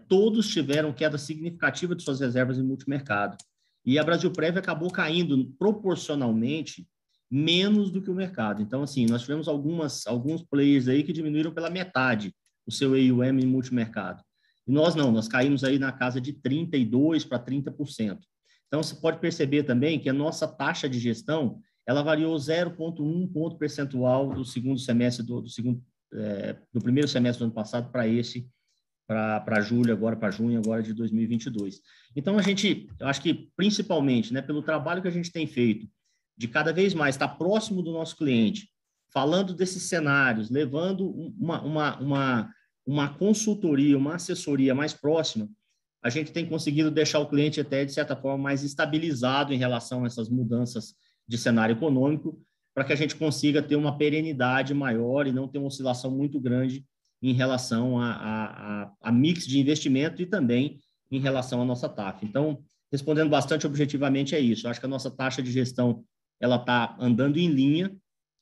todos tiveram queda significativa de suas reservas em multimercado. E a Brasilprev acabou caindo proporcionalmente menos do que o mercado. Então, assim, nós tivemos alguns players aí que diminuíram pela metade o seu AUM em multimercado. E nós não, nós caímos aí na casa de 32% para 30%. Então, você pode perceber também que a nossa taxa de gestão, ela variou 0,1 ponto percentual do segundo semestre do primeiro semestre do ano passado para julho, agora para junho, agora de 2022. Então, eu acho que principalmente, né, pelo trabalho que a gente tem feito, de cada vez mais estar próximo do nosso cliente, falando desses cenários, levando uma consultoria, uma assessoria mais próxima, a gente tem conseguido deixar o cliente até, de certa forma, mais estabilizado em relação a essas mudanças de cenário econômico, para que a gente consiga ter uma perenidade maior e não ter uma oscilação muito grande em relação a mix de investimento e também em relação à nossa TAF. Então, respondendo bastante objetivamente, é isso. Eu acho que a nossa taxa de gestão ela está andando em linha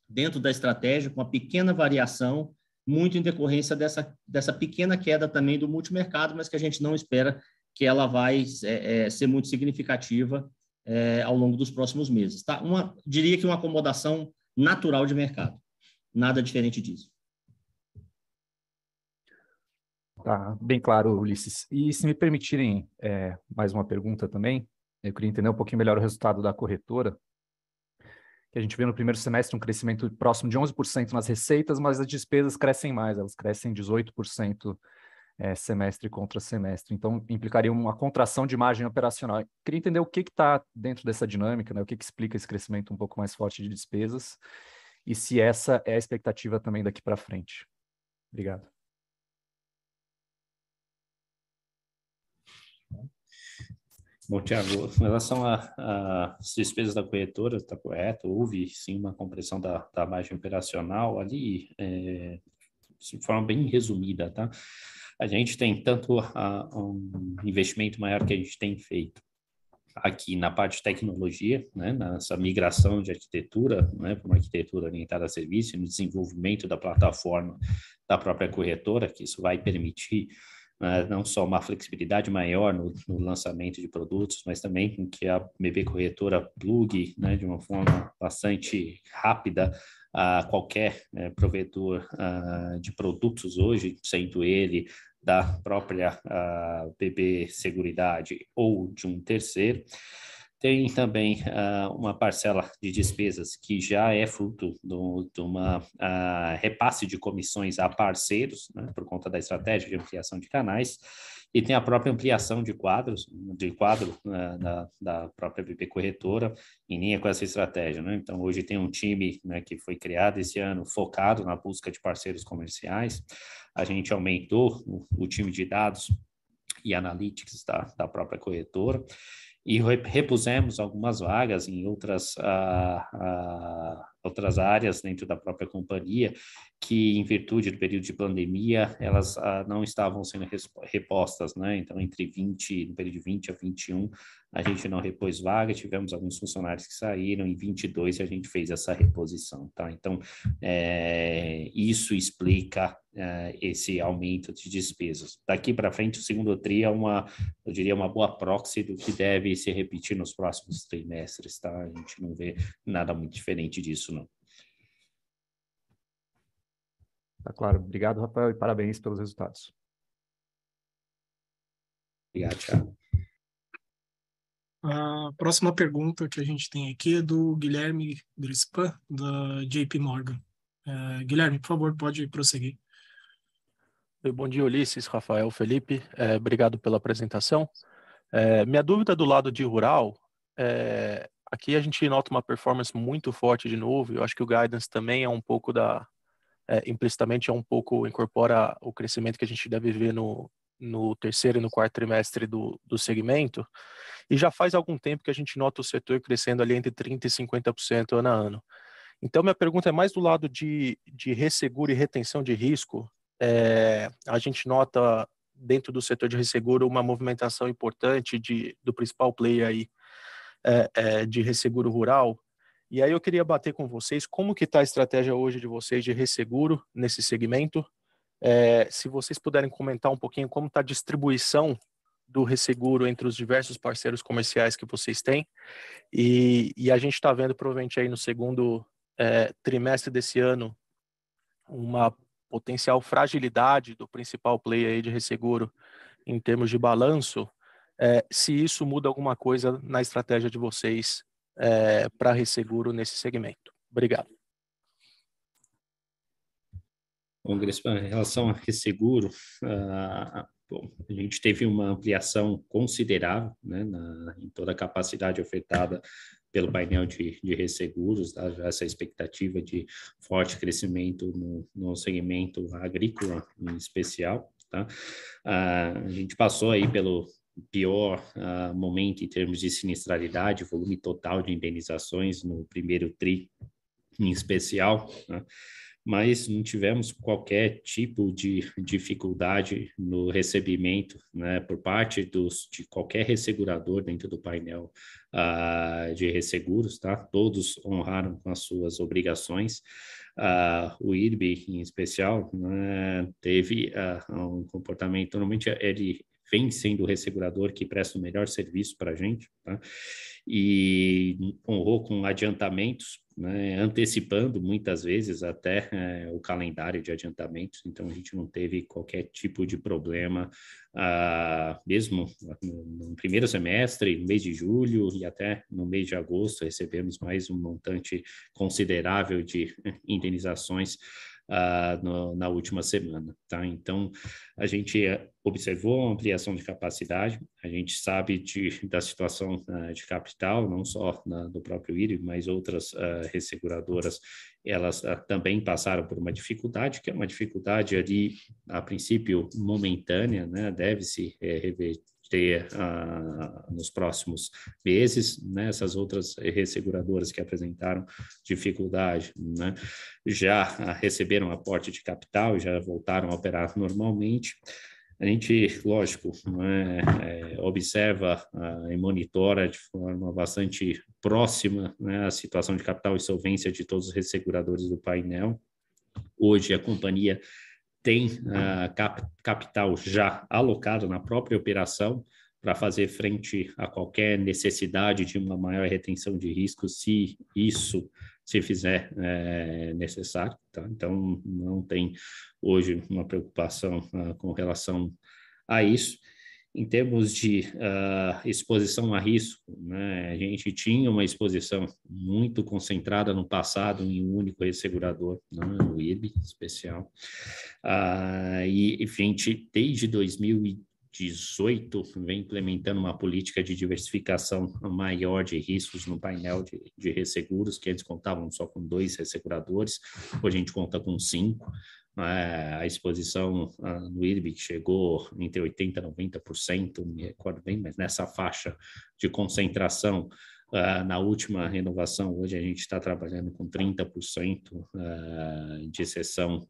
dentro da estratégia, com uma pequena variação, muito em decorrência dessa pequena queda também do multimercado, mas que a gente não espera que ela vai ser muito significativa ao longo dos próximos meses. Tá? Diria que uma acomodação natural de mercado. Nada diferente disso. Tá, bem claro, Ulisses. E se me permitirem mais uma pergunta também, eu queria entender um pouquinho melhor o resultado da corretora, que a gente vê no primeiro semestre um crescimento próximo de 11% nas receitas, mas as despesas crescem mais, elas crescem 18% semestre contra semestre. Então, implicaria uma contração de margem operacional. Eu queria entender o que está dentro dessa dinâmica, né? O que explica esse crescimento um pouco mais forte de despesas e se essa é a expectativa também daqui para frente. Obrigado. Bom, Thiago, em relação às despesas da corretora, está correto, houve sim uma compressão da margem operacional ali, de forma bem resumida, tá? A gente tem tanto um investimento maior que a gente tem feito aqui na parte de tecnologia, né, nessa migração de arquitetura, né, para uma arquitetura orientada a serviço, no desenvolvimento da plataforma da própria corretora, que isso vai permitir não só uma flexibilidade maior no lançamento de produtos, mas também com que a BB Corretora plugue, né, de uma forma bastante rápida a qualquer provedor de produtos hoje, sendo ele da própria BB Seguridade ou de um terceiro. Tem também uma parcela de despesas que já é fruto de uma repasse de comissões a parceiros, né, por conta da estratégia de ampliação de canais, e tem a própria ampliação de quadro da própria BB Corretora, em linha com essa estratégia, né? Então, hoje tem um time, né, que foi criado esse ano focado na busca de parceiros comerciais. A gente aumentou o time de dados e analytics da própria corretora e repusemos algumas vagas em outras áreas dentro da própria companhia que, em virtude do período de pandemia, elas não estavam sendo repostas, né? Então, no período de 20 a 21, a gente não repôs vaga, tivemos alguns funcionários que saíram, em 22 a gente fez essa reposição, tá? Então, isso explica esse aumento de despesas. Daqui para frente, o segundo TRI é eu diria, uma boa proxy do que deve se repetir nos próximos trimestres, tá? A gente não vê nada muito diferente disso, não. Tá claro. Obrigado, Rafael, e parabéns pelos resultados. Obrigado, Thiago. A próxima pergunta que a gente tem aqui é do Guilherme Grispan, da JP Morgan. Guilherme, por favor, pode prosseguir. Bom dia, Ulisses, Rafael, Felipe. Obrigado pela apresentação. Minha dúvida do lado de rural, aqui a gente nota uma performance muito forte de novo. Eu acho que o guidance também é um pouco implicitamente incorpora o crescimento que a gente deve ver no terceiro e no quarto trimestre do segmento. E já faz algum tempo que a gente nota o setor crescendo ali entre 30% e 50% ano a ano. Então, minha pergunta é mais do lado de resseguro e retenção de risco. A gente nota dentro do setor de resseguro uma movimentação importante do principal player aí, de resseguro rural. E aí eu queria bater com vocês como que está a estratégia hoje de vocês de resseguro nesse segmento. Se vocês puderem comentar um pouquinho como está a distribuição do resseguro entre os diversos parceiros comerciais que vocês têm. E a gente está vendo provavelmente aí no segundo trimestre desse ano uma potencial fragilidade do principal player aí de resseguro em termos de balanço, se isso muda alguma coisa na estratégia de vocês para resseguro nesse segmento. Obrigado. Bom, Grespan, em relação a resseguro, a gente teve uma ampliação considerável, né, em toda a capacidade ofertada pelo painel de resseguros, tá? Essa expectativa de forte crescimento no segmento agrícola em especial, tá? A gente passou aí pelo pior momento em termos de sinistralidade, volume total de indenizações no primeiro TRI em especial, tá? Mas não tivemos qualquer tipo de dificuldade no recebimento, né, por parte de qualquer ressegurador dentro do painel de resseguros, tá? Todos honraram com as suas obrigações. O IRB, em especial, né, teve um comportamento, normalmente ele vem sendo o ressegurador que presta o melhor serviço para a gente, tá? E honrou com adiantamentos, né, antecipando muitas vezes até o calendário de adiantamentos, então a gente não teve qualquer tipo de problema, mesmo no primeiro semestre, no mês de julho e até no mês de agosto, recebemos mais um montante considerável de indenizações na última semana, tá? Então, a gente observou a ampliação de capacidade, a gente sabe da situação de capital, não só do próprio IRB, mas outras resseguradoras, elas também passaram por uma dificuldade, que é uma dificuldade ali, a princípio, momentânea, né? Deve se reverter ter nos próximos meses, né? Essas outras resseguradoras que apresentaram dificuldade, né? Já receberam aporte de capital e já voltaram a operar normalmente. A gente, lógico, né, observa e monitora de forma bastante próxima, né, a situação de capital e solvência de todos os resseguradores do painel. Hoje, a companhia tem capital já alocado na própria operação para fazer frente a qualquer necessidade de uma maior retenção de risco, se isso se fizer necessário. Tá? Então, não tem hoje uma preocupação com relação a isso. Em termos de exposição a risco, né, a gente tinha uma exposição muito concentrada no passado em um único ressegurador, né, o IRB especial, e a gente, desde 2018, vem implementando uma política de diversificação maior de riscos no painel de resseguros, que antes contavam só com 2 resseguradores, hoje a gente conta com 5. A exposição no IRB chegou entre 80% e 90%, não me recordo bem, mas nessa faixa de concentração, na última renovação, hoje a gente está trabalhando com 30% de cessão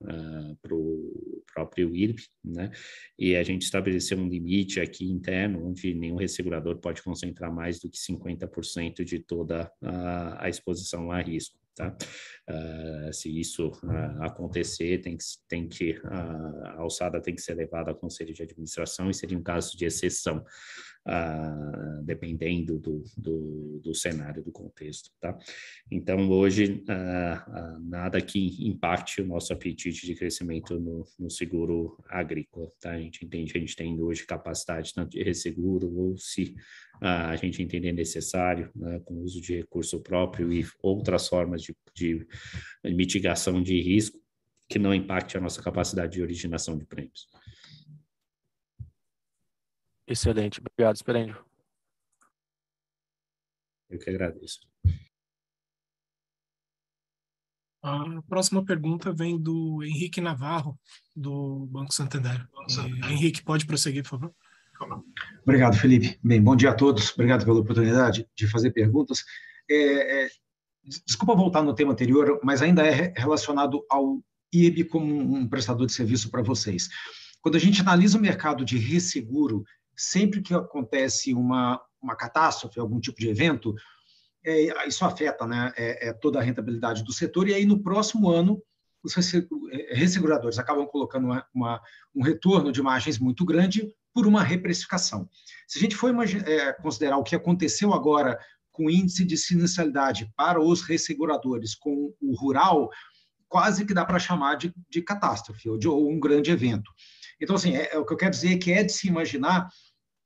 para o próprio IRB, né? E a gente estabeleceu um limite aqui interno, onde nenhum ressegurador pode concentrar mais do que 50% de toda a exposição a risco. Tá? Se isso acontecer, a alçada tem que ser levada ao Conselho de Administração e seria um caso de exceção, dependendo do cenário, do contexto. Tá? Então, hoje, nada que impacte o nosso apetite de crescimento no seguro agrícola. Tá? A gente entende que a gente tem hoje capacidade tanto de resseguro ou se a gente entender necessário, né, com o uso de recurso próprio e outras formas de mitigação de risco que não impacte a nossa capacidade de originação de prêmios. Excelente, obrigado, Sperendio. Eu que agradeço. A próxima pergunta vem do Henrique Navarro, do Banco Santander. Henrique, pode prosseguir, por favor? Obrigado, Felipe. Bem, bom dia a todos. Obrigado pela oportunidade de fazer perguntas. Desculpa voltar no tema anterior, mas ainda é relacionado ao IRB como um prestador de serviço para vocês. Quando a gente analisa o mercado de resseguro, sempre que acontece uma catástrofe, algum tipo de evento, isso afeta, né, toda a rentabilidade do setor, e aí no próximo ano os resseguradores acabam colocando um retorno de margens muito grande por uma reprecificação. Se a gente for considerar o que aconteceu agora com o índice de sinistralidade para os resseguradores com o rural, quase que dá para chamar de catástrofe ou um grande evento. Então, assim, o que eu quero dizer é que é de se imaginar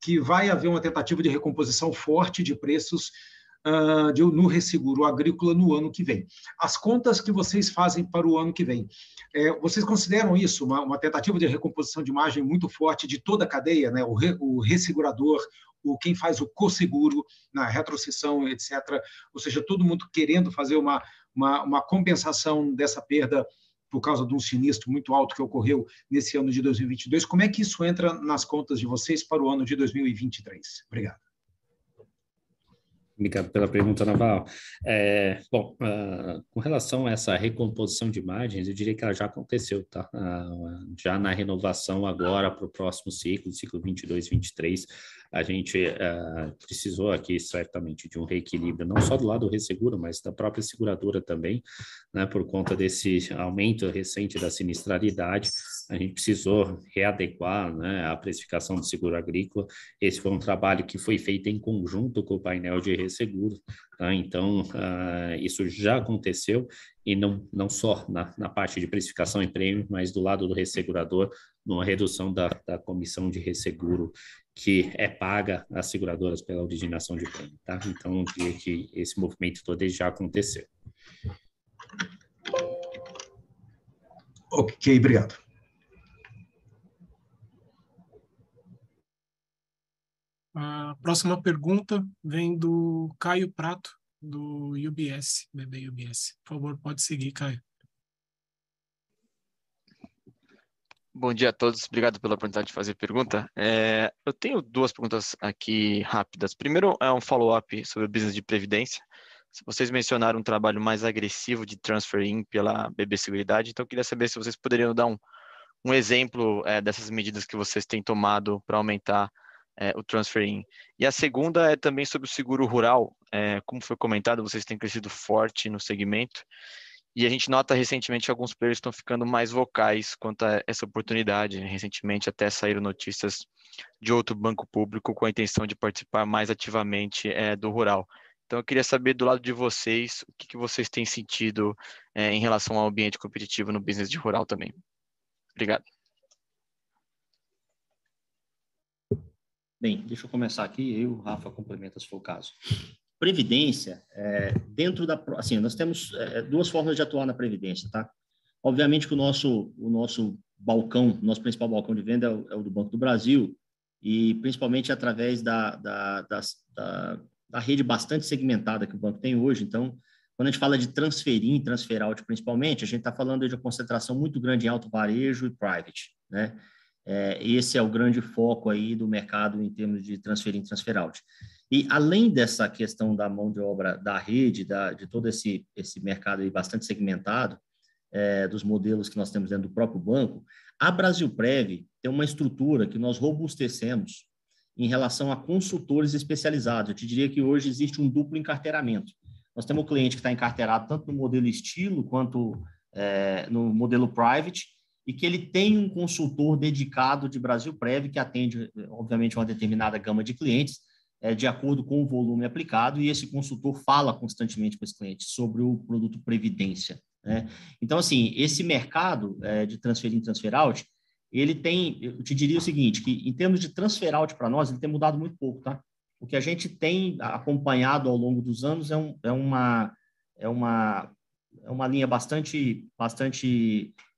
que vai haver uma tentativa de recomposição forte de preços no resseguro agrícola no ano que vem. As contas que vocês fazem para o ano que vem, vocês consideram isso uma tentativa de recomposição de margem muito forte de toda a cadeia, né? O ressegurador, quem faz o co-seguro, na retrocessão, etc. Ou seja, todo mundo querendo fazer uma compensação dessa perda por causa de um sinistro muito alto que ocorreu nesse ano de 2022. Como é que isso entra nas contas de vocês para o ano de 2023? Obrigado. Obrigado pela pergunta, Naval. Com relação a essa recomposição de margens, eu diria que ela já aconteceu, tá? Já na renovação agora para o próximo ciclo 22, 23, a gente precisou aqui certamente de um reequilíbrio, não só do lado do resseguro, mas da própria seguradora também, né? Por conta desse aumento recente da sinistralidade, a gente precisou readequar, né, a precificação do seguro agrícola. Esse foi um trabalho que foi feito em conjunto com o painel de resseguro, tá? Então, isso já aconteceu, e não só na parte de precificação e prêmio, mas do lado do ressegurador, numa redução da comissão de resseguro que é paga às seguradoras pela originação de prêmio, tá? Então, eu diria que esse movimento todo já aconteceu. Ok, obrigado. A próxima pergunta vem do Caio Prato, do UBS, BB UBS. Por favor, pode seguir, Caio. Bom dia a todos, obrigado pela oportunidade de fazer pergunta. Eu tenho duas perguntas aqui rápidas. Primeiro é um follow-up sobre o business de previdência. Vocês mencionaram um trabalho mais agressivo de transfer-in pela BB Seguridade, então eu queria saber se vocês poderiam dar um exemplo dessas medidas que vocês têm tomado para aumentar o transfer-in. E a segunda é também sobre o seguro rural. Como foi comentado, vocês têm crescido forte no segmento. E a gente nota recentemente que alguns players estão ficando mais vocais quanto a essa oportunidade. Recentemente até saíram notícias de outro banco público com a intenção de participar mais ativamente do rural. Então eu queria saber do lado de vocês, o que vocês têm sentido em relação ao ambiente competitivo no business de rural também. Obrigado. Bem, deixa eu começar aqui, eu, Rafa, complementa se for o caso. Previdência, dentro da... Assim, nós temos duas formas de atuar na Previdência, tá? Obviamente que o nosso balcão, nosso principal balcão de venda é o do Banco do Brasil, e principalmente através da rede bastante segmentada que o banco tem hoje. Então, quando a gente fala de transfer-in, transfer-out principalmente, a gente está falando de uma concentração muito grande em alto varejo e private, né? Esse é o grande foco aí do mercado em termos de transfer-in, transfer-out. E além dessa questão da mão de obra da rede, de todo esse mercado aí bastante segmentado, dos modelos que nós temos dentro do próprio banco, a Brasilprev tem uma estrutura que nós robustecemos em relação a consultores especializados. Eu te diria que hoje existe um duplo encarteiramento. Nós temos um cliente que está encarteirado tanto no modelo estilo quanto no modelo private, e que ele tem um consultor dedicado de Brasilprev que atende, obviamente, uma determinada gama de clientes, de acordo com o volume aplicado, e esse consultor fala constantemente com esse cliente sobre o produto Previdência, né? Então, assim, esse mercado de transfer-in, transfer-out, ele tem, eu te diria o seguinte, que em termos de transfer-out para nós, ele tem mudado muito pouco, tá? O que a gente tem acompanhado ao longo dos anos é uma linha bastante,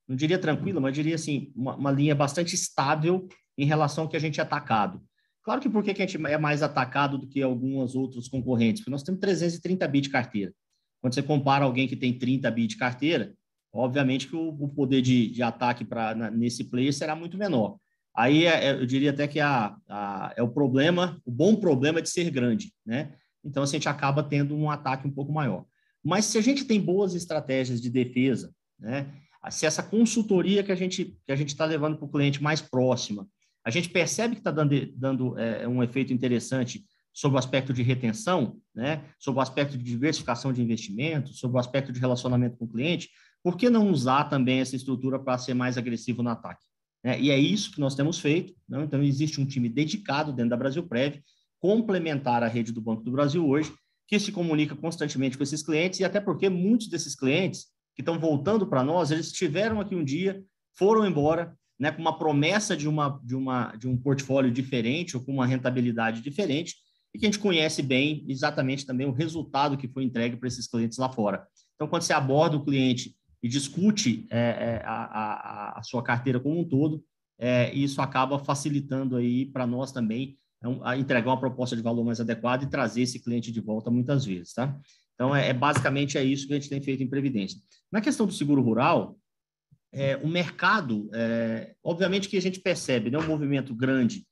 não diria tranquila, mas diria assim, uma linha bastante estável em relação ao que a gente é atacado. Claro que por que a gente é mais atacado do que alguns outros concorrentes? Porque nós temos 330 bi de carteira. Quando você compara alguém que tem 30 bi de carteira, obviamente que o poder de ataque nesse player será muito menor. Aí eu diria até que é o bom problema de ser grande, né? Então, assim, a gente acaba tendo um ataque um pouco maior. Mas se a gente tem boas estratégias de defesa, né? Se essa consultoria que a gente está levando para o cliente mais próxima, a gente percebe que está dando um efeito interessante sobre o aspecto de retenção, né? Sobre o aspecto de diversificação de investimentos, sobre o aspecto de relacionamento com o cliente, por que não usar também essa estrutura para ser mais agressivo no ataque? E é isso que nós temos feito, né? Então, existe um time dedicado dentro da Brasilprev, complementar à rede do Banco do Brasil hoje, que se comunica constantemente com esses clientes, e até porque muitos desses clientes que estão voltando para nós, eles estiveram aqui um dia, foram embora, né, com uma promessa de um portfólio diferente ou com uma rentabilidade diferente, e que a gente conhece bem exatamente também o resultado que foi entregue para esses clientes lá fora. Então, quando você aborda o cliente e discute a sua carteira como um todo, isso acaba facilitando aí para nós também a entregar uma proposta de valor mais adequada e trazer esse cliente de volta muitas vezes, tá? Então, basicamente é isso que a gente tem feito em Previdência. Na questão do seguro rural, o mercado, obviamente que a gente percebe, né, um movimento grande,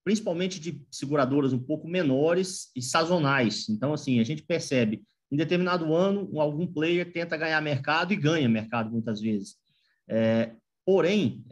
principalmente de seguradoras um pouco menores e sazonais. Então, assim, a gente percebe, em determinado ano, algum player tenta ganhar mercado e ganha mercado muitas vezes. Porém,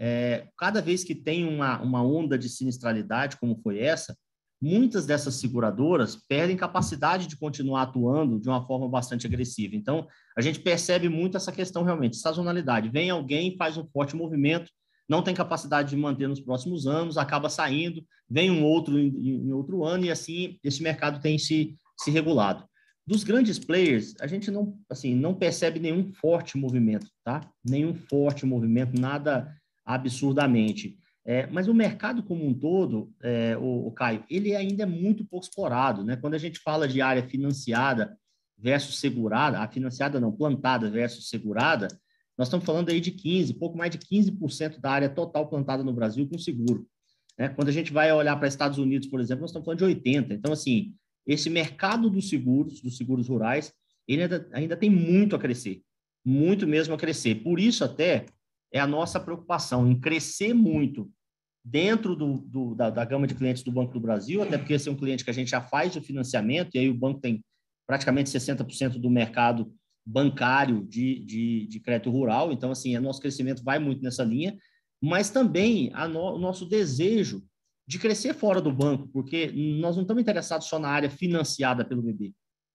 cada vez que tem uma onda de sinistralidade como foi essa, muitas dessas seguradoras perdem capacidade de continuar atuando de uma forma bastante agressiva. Então, a gente percebe muito essa questão realmente, sazonalidade. Vem alguém, faz um forte movimento, não tem capacidade de manter nos próximos anos, acaba saindo, vem um outro em outro ano, e assim esse mercado tem se regulado. Dos grandes players, a gente não percebe nenhum forte movimento, tá? Nenhum forte movimento, nada absurdamente. Mas o mercado como um todo, o Caio, ele ainda é muito pouco explorado, né? Quando a gente fala de área financiada versus segurada, plantada versus segurada, nós estamos falando aí de pouco mais de 15% da área total plantada no Brasil com seguro, né? Quando a gente vai olhar para Estados Unidos, por exemplo, nós estamos falando de 80%. Então, assim, esse mercado dos seguros rurais, ele ainda tem muito a crescer, muito mesmo a crescer. Por isso, até, é a nossa preocupação em crescer muito dentro da gama de clientes do Banco do Brasil, até porque esse é um cliente que a gente já faz o financiamento, e aí o banco tem praticamente 60% do mercado bancário de crédito rural, então, assim, o nosso crescimento vai muito nessa linha, mas também o nosso desejo de crescer fora do banco, porque nós não estamos interessados só na área financiada pelo BB.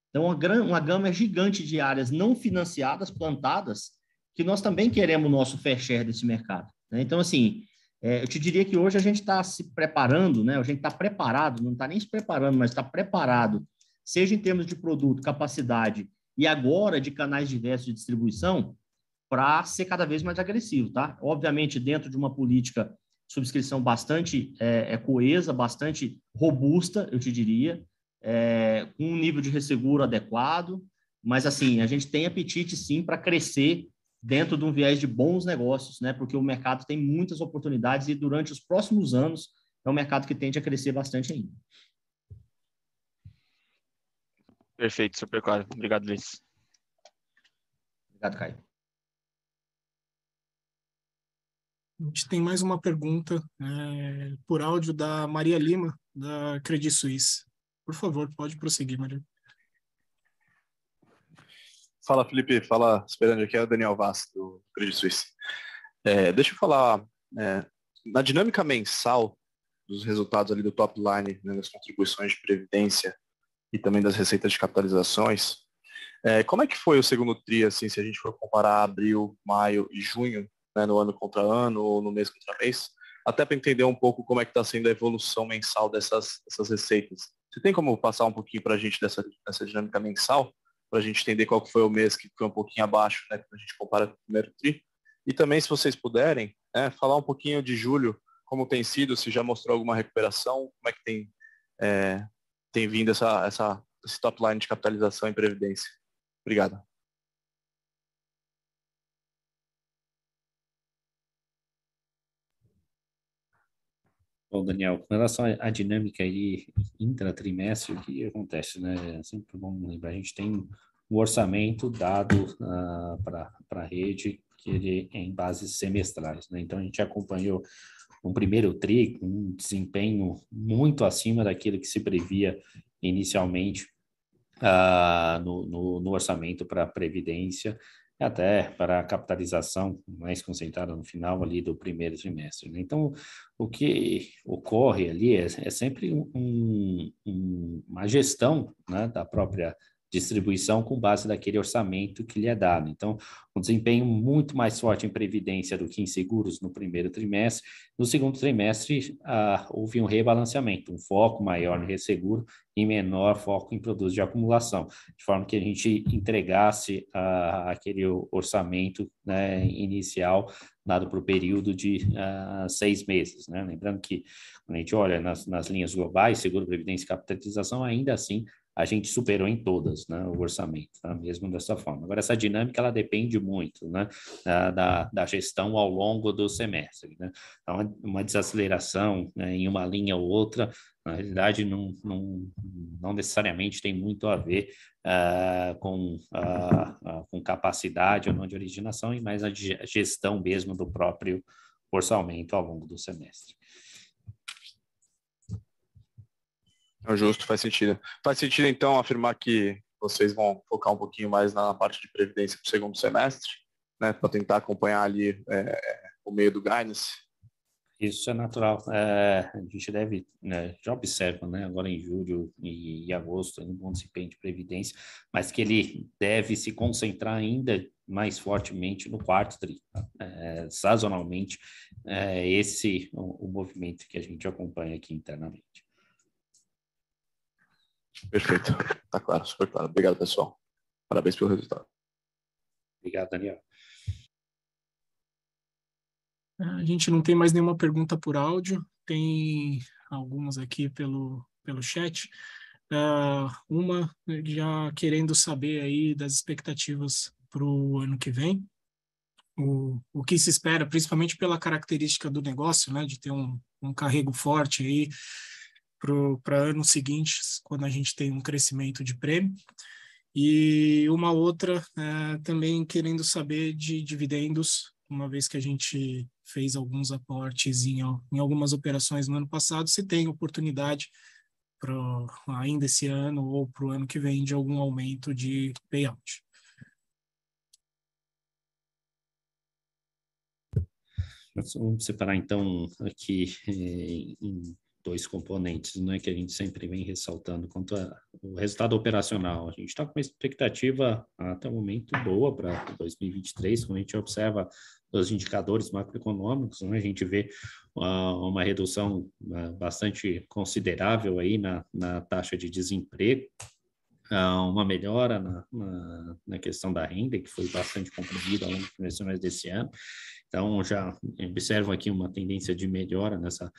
Então, uma gama gigante de áreas não financiadas, plantadas, que nós também queremos o nosso fair share desse mercado, né? Então, assim, eu te diria que hoje a gente está se preparando, né? A gente está preparado, não está nem se preparando, mas está preparado, seja em termos de produto, capacidade e agora de canais diversos de distribuição, para ser cada vez mais agressivo, tá? Obviamente, dentro de uma política de subscrição bastante coesa, bastante robusta, eu te diria, com um nível de resseguro adequado, mas, assim, a gente tem apetite, sim, para crescer dentro de um viés de bons negócios, né? Porque o mercado tem muitas oportunidades e durante os próximos anos é um mercado que tende a crescer bastante ainda. Perfeito, super claro. Obrigado, Luiz. Obrigado, Caio. A gente tem mais uma pergunta por áudio da Maria Lima, da Credit Suisse. Por favor, pode prosseguir, Maria. Fala, Felipe. Fala, esperando aqui, é o Daniel Vaz, do Credit Suisse. Deixa eu falar, na dinâmica mensal dos resultados ali do top line, né, das contribuições de previdência e também das receitas de capitalizações, como é que foi o segundo tri, assim, se a gente for comparar abril, maio e junho, né, no ano contra ano ou no mês contra mês, até para entender um pouco como é que está sendo a evolução mensal dessas receitas. Você tem como passar um pouquinho para a gente dessa dinâmica mensal, para a gente entender qual que foi o mês que foi um pouquinho abaixo, né, quando a gente compara com o primeiro tri? E também, se vocês puderem, falar um pouquinho de julho, como tem sido, se já mostrou alguma recuperação, como é que tem vindo esse top line de capitalização e previdência. Obrigado. Bom, Daniel, com relação à dinâmica aí intratrimestre, o que acontece, né? É sempre bom lembrar, a gente tem um orçamento dado para a rede, que ele é em bases semestrais, né? Então, a gente acompanhou um primeiro tri com um desempenho muito acima daquilo que se previa inicialmente no orçamento para a Previdência, até para a capitalização mais concentrada no final ali do primeiro trimestre, né? Então, o que ocorre ali é sempre uma gestão, né, da própria distribuição com base naquele orçamento que lhe é dado. Então, um desempenho muito mais forte em previdência do que em seguros no primeiro trimestre. No segundo trimestre, houve um rebalanceamento, um foco maior no resseguro e menor foco em produtos de acumulação, de forma que a gente entregasse aquele orçamento, né, inicial dado para o período de 6 meses, né? Lembrando que, quando a gente olha nas linhas globais, seguro, previdência e capitalização, ainda assim, a gente superou em todas, né, o orçamento, tá? Mesmo dessa forma. Agora, essa dinâmica, ela depende muito, né, da gestão ao longo do semestre, né? Então, uma desaceleração, né, em uma linha ou outra, na realidade, não necessariamente tem muito a ver com capacidade ou não de originação, e mais a gestão mesmo do próprio orçamento ao longo do semestre. É justo, faz sentido. Faz sentido, então, afirmar que vocês vão focar um pouquinho mais na parte de previdência para o segundo semestre, né, para tentar acompanhar ali o meio do guidance? Isso é natural. A gente deve, né, já observa, né, agora em julho e agosto, um bom desempenho de previdência, mas que ele deve se concentrar ainda mais fortemente no quarto tri. Sazonalmente, esse o movimento que a gente acompanha aqui internamente. Perfeito. Tá claro, super claro. Obrigado, pessoal. Parabéns pelo resultado. Obrigado, Daniel. A gente não tem mais nenhuma pergunta por áudio, tem algumas aqui pelo chat. Uma já querendo saber aí das expectativas para o ano que vem, o que se espera, principalmente pela característica do negócio, né, de ter um carrego forte aí para anos seguintes, quando a gente tem um crescimento de prêmio. E uma outra também querendo saber de dividendos uma vez que a gente fez alguns aportes em algumas operações no ano passado, se tem oportunidade ainda esse ano ou para o ano que vem de algum aumento de payout. Vamos separar, então, aqui em dois componentes, né, que a gente sempre vem ressaltando quanto ao resultado operacional. A gente está com uma expectativa, até o momento, boa para 2023, quando a gente observa os indicadores macroeconômicos, né, a gente vê uma redução bastante considerável aí na taxa de desemprego, uma melhora na questão da renda, que foi bastante comprimida ao longo do primeiro semestre desse ano. Então, já observo aqui uma tendência de melhora nessa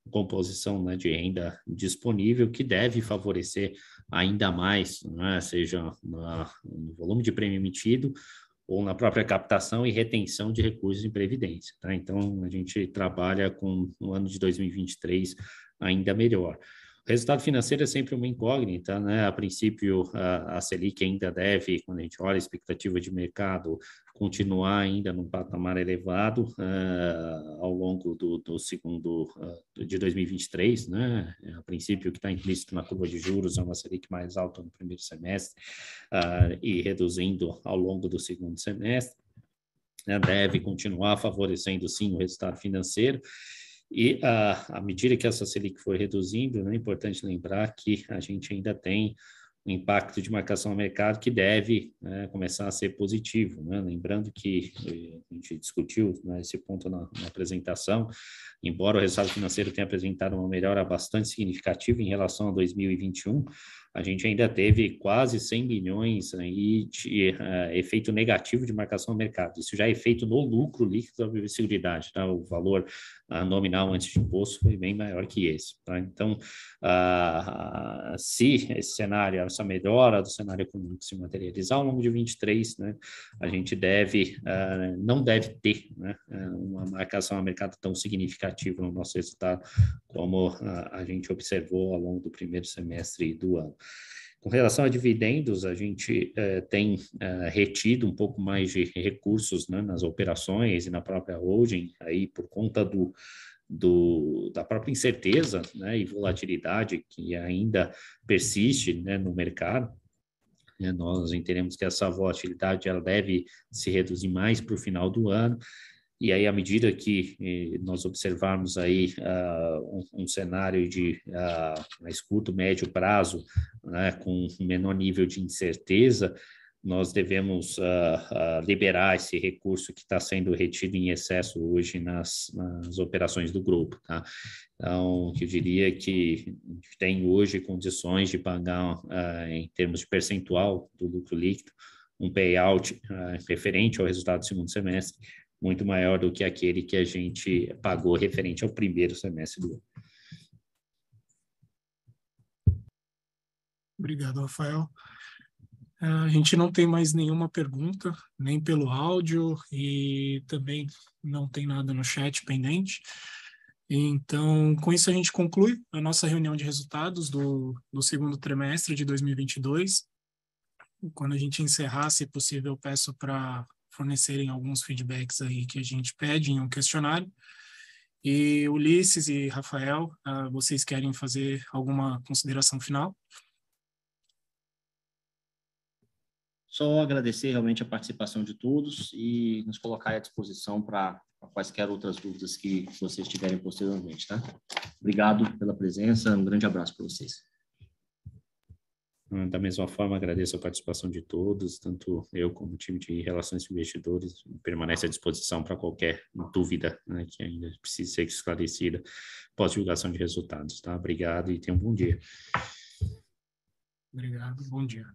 composição, né, de renda disponível, que deve favorecer ainda mais, né, seja no volume de prêmio emitido ou na própria captação e retenção de recursos em previdência. Tá? Então, a gente trabalha com o ano de 2023 ainda melhor. O resultado financeiro é sempre uma incógnita, né? A princípio, a Selic ainda deve, quando a gente olha a expectativa de mercado, continuar ainda num patamar elevado ao longo do segundo de 2023, né? A princípio, o que está implícito na curva de juros é uma Selic mais alta no primeiro semestre e reduzindo ao longo do segundo semestre, né? Deve continuar favorecendo, sim, o resultado financeiro. E à medida que essa Selic for reduzindo, né, é importante lembrar que a gente ainda tem um impacto de marcação ao mercado que deve, né, começar a ser positivo, né? Lembrando que a gente discutiu, né, esse ponto na apresentação, embora o resultado financeiro tenha apresentado uma melhora bastante significativa em relação a 2021, a gente ainda teve quase 100 bilhões aí de efeito negativo de marcação ao mercado. Isso já é efeito no lucro líquido da previsibilidade, tá? O valor nominal antes de imposto foi bem maior que esse. Tá? Então, se esse cenário, essa melhora do cenário econômico se materializar ao longo de 23, né, a gente não deve ter, né, uma marcação ao mercado tão significativa no nosso resultado como a gente observou ao longo do primeiro semestre do ano. Com relação a dividendos, a gente tem retido um pouco mais de recursos, né, nas operações e na própria holding, aí por conta da própria incerteza, né, e volatilidade que ainda persiste, né, no mercado. Nós entendemos que essa volatilidade ela deve se reduzir mais para o final do ano. E aí, à medida que nós observarmos aí um cenário de mais curto, médio prazo, né, com um menor nível de incerteza, nós devemos liberar esse recurso que está sendo retido em excesso hoje nas operações do grupo. Tá? Então, eu diria que a gente tem hoje condições de pagar, em termos de percentual do lucro líquido, um payout referente ao resultado do segundo semestre, muito maior do que aquele que a gente pagou referente ao primeiro semestre do ano. Obrigado, Rafael. A gente não tem mais nenhuma pergunta, nem pelo áudio, e também não tem nada no chat pendente. Então, com isso a gente conclui a nossa reunião de resultados do segundo trimestre de 2022. Quando a gente encerrar, se possível, eu peço para fornecerem alguns feedbacks aí que a gente pede em um questionário. E Ulisses e Rafael, vocês querem fazer alguma consideração final? Só agradecer realmente a participação de todos e nos colocar à disposição para quaisquer outras dúvidas que vocês tiverem posteriormente, tá? Obrigado pela presença, um grande abraço para vocês. Da mesma forma, agradeço a participação de todos, tanto eu como o time de Relações com Investidores, permanece à disposição para qualquer dúvida, né, que ainda precise ser esclarecida pós-divulgação de resultados. Tá? Obrigado e tenha um bom dia. Obrigado, bom dia.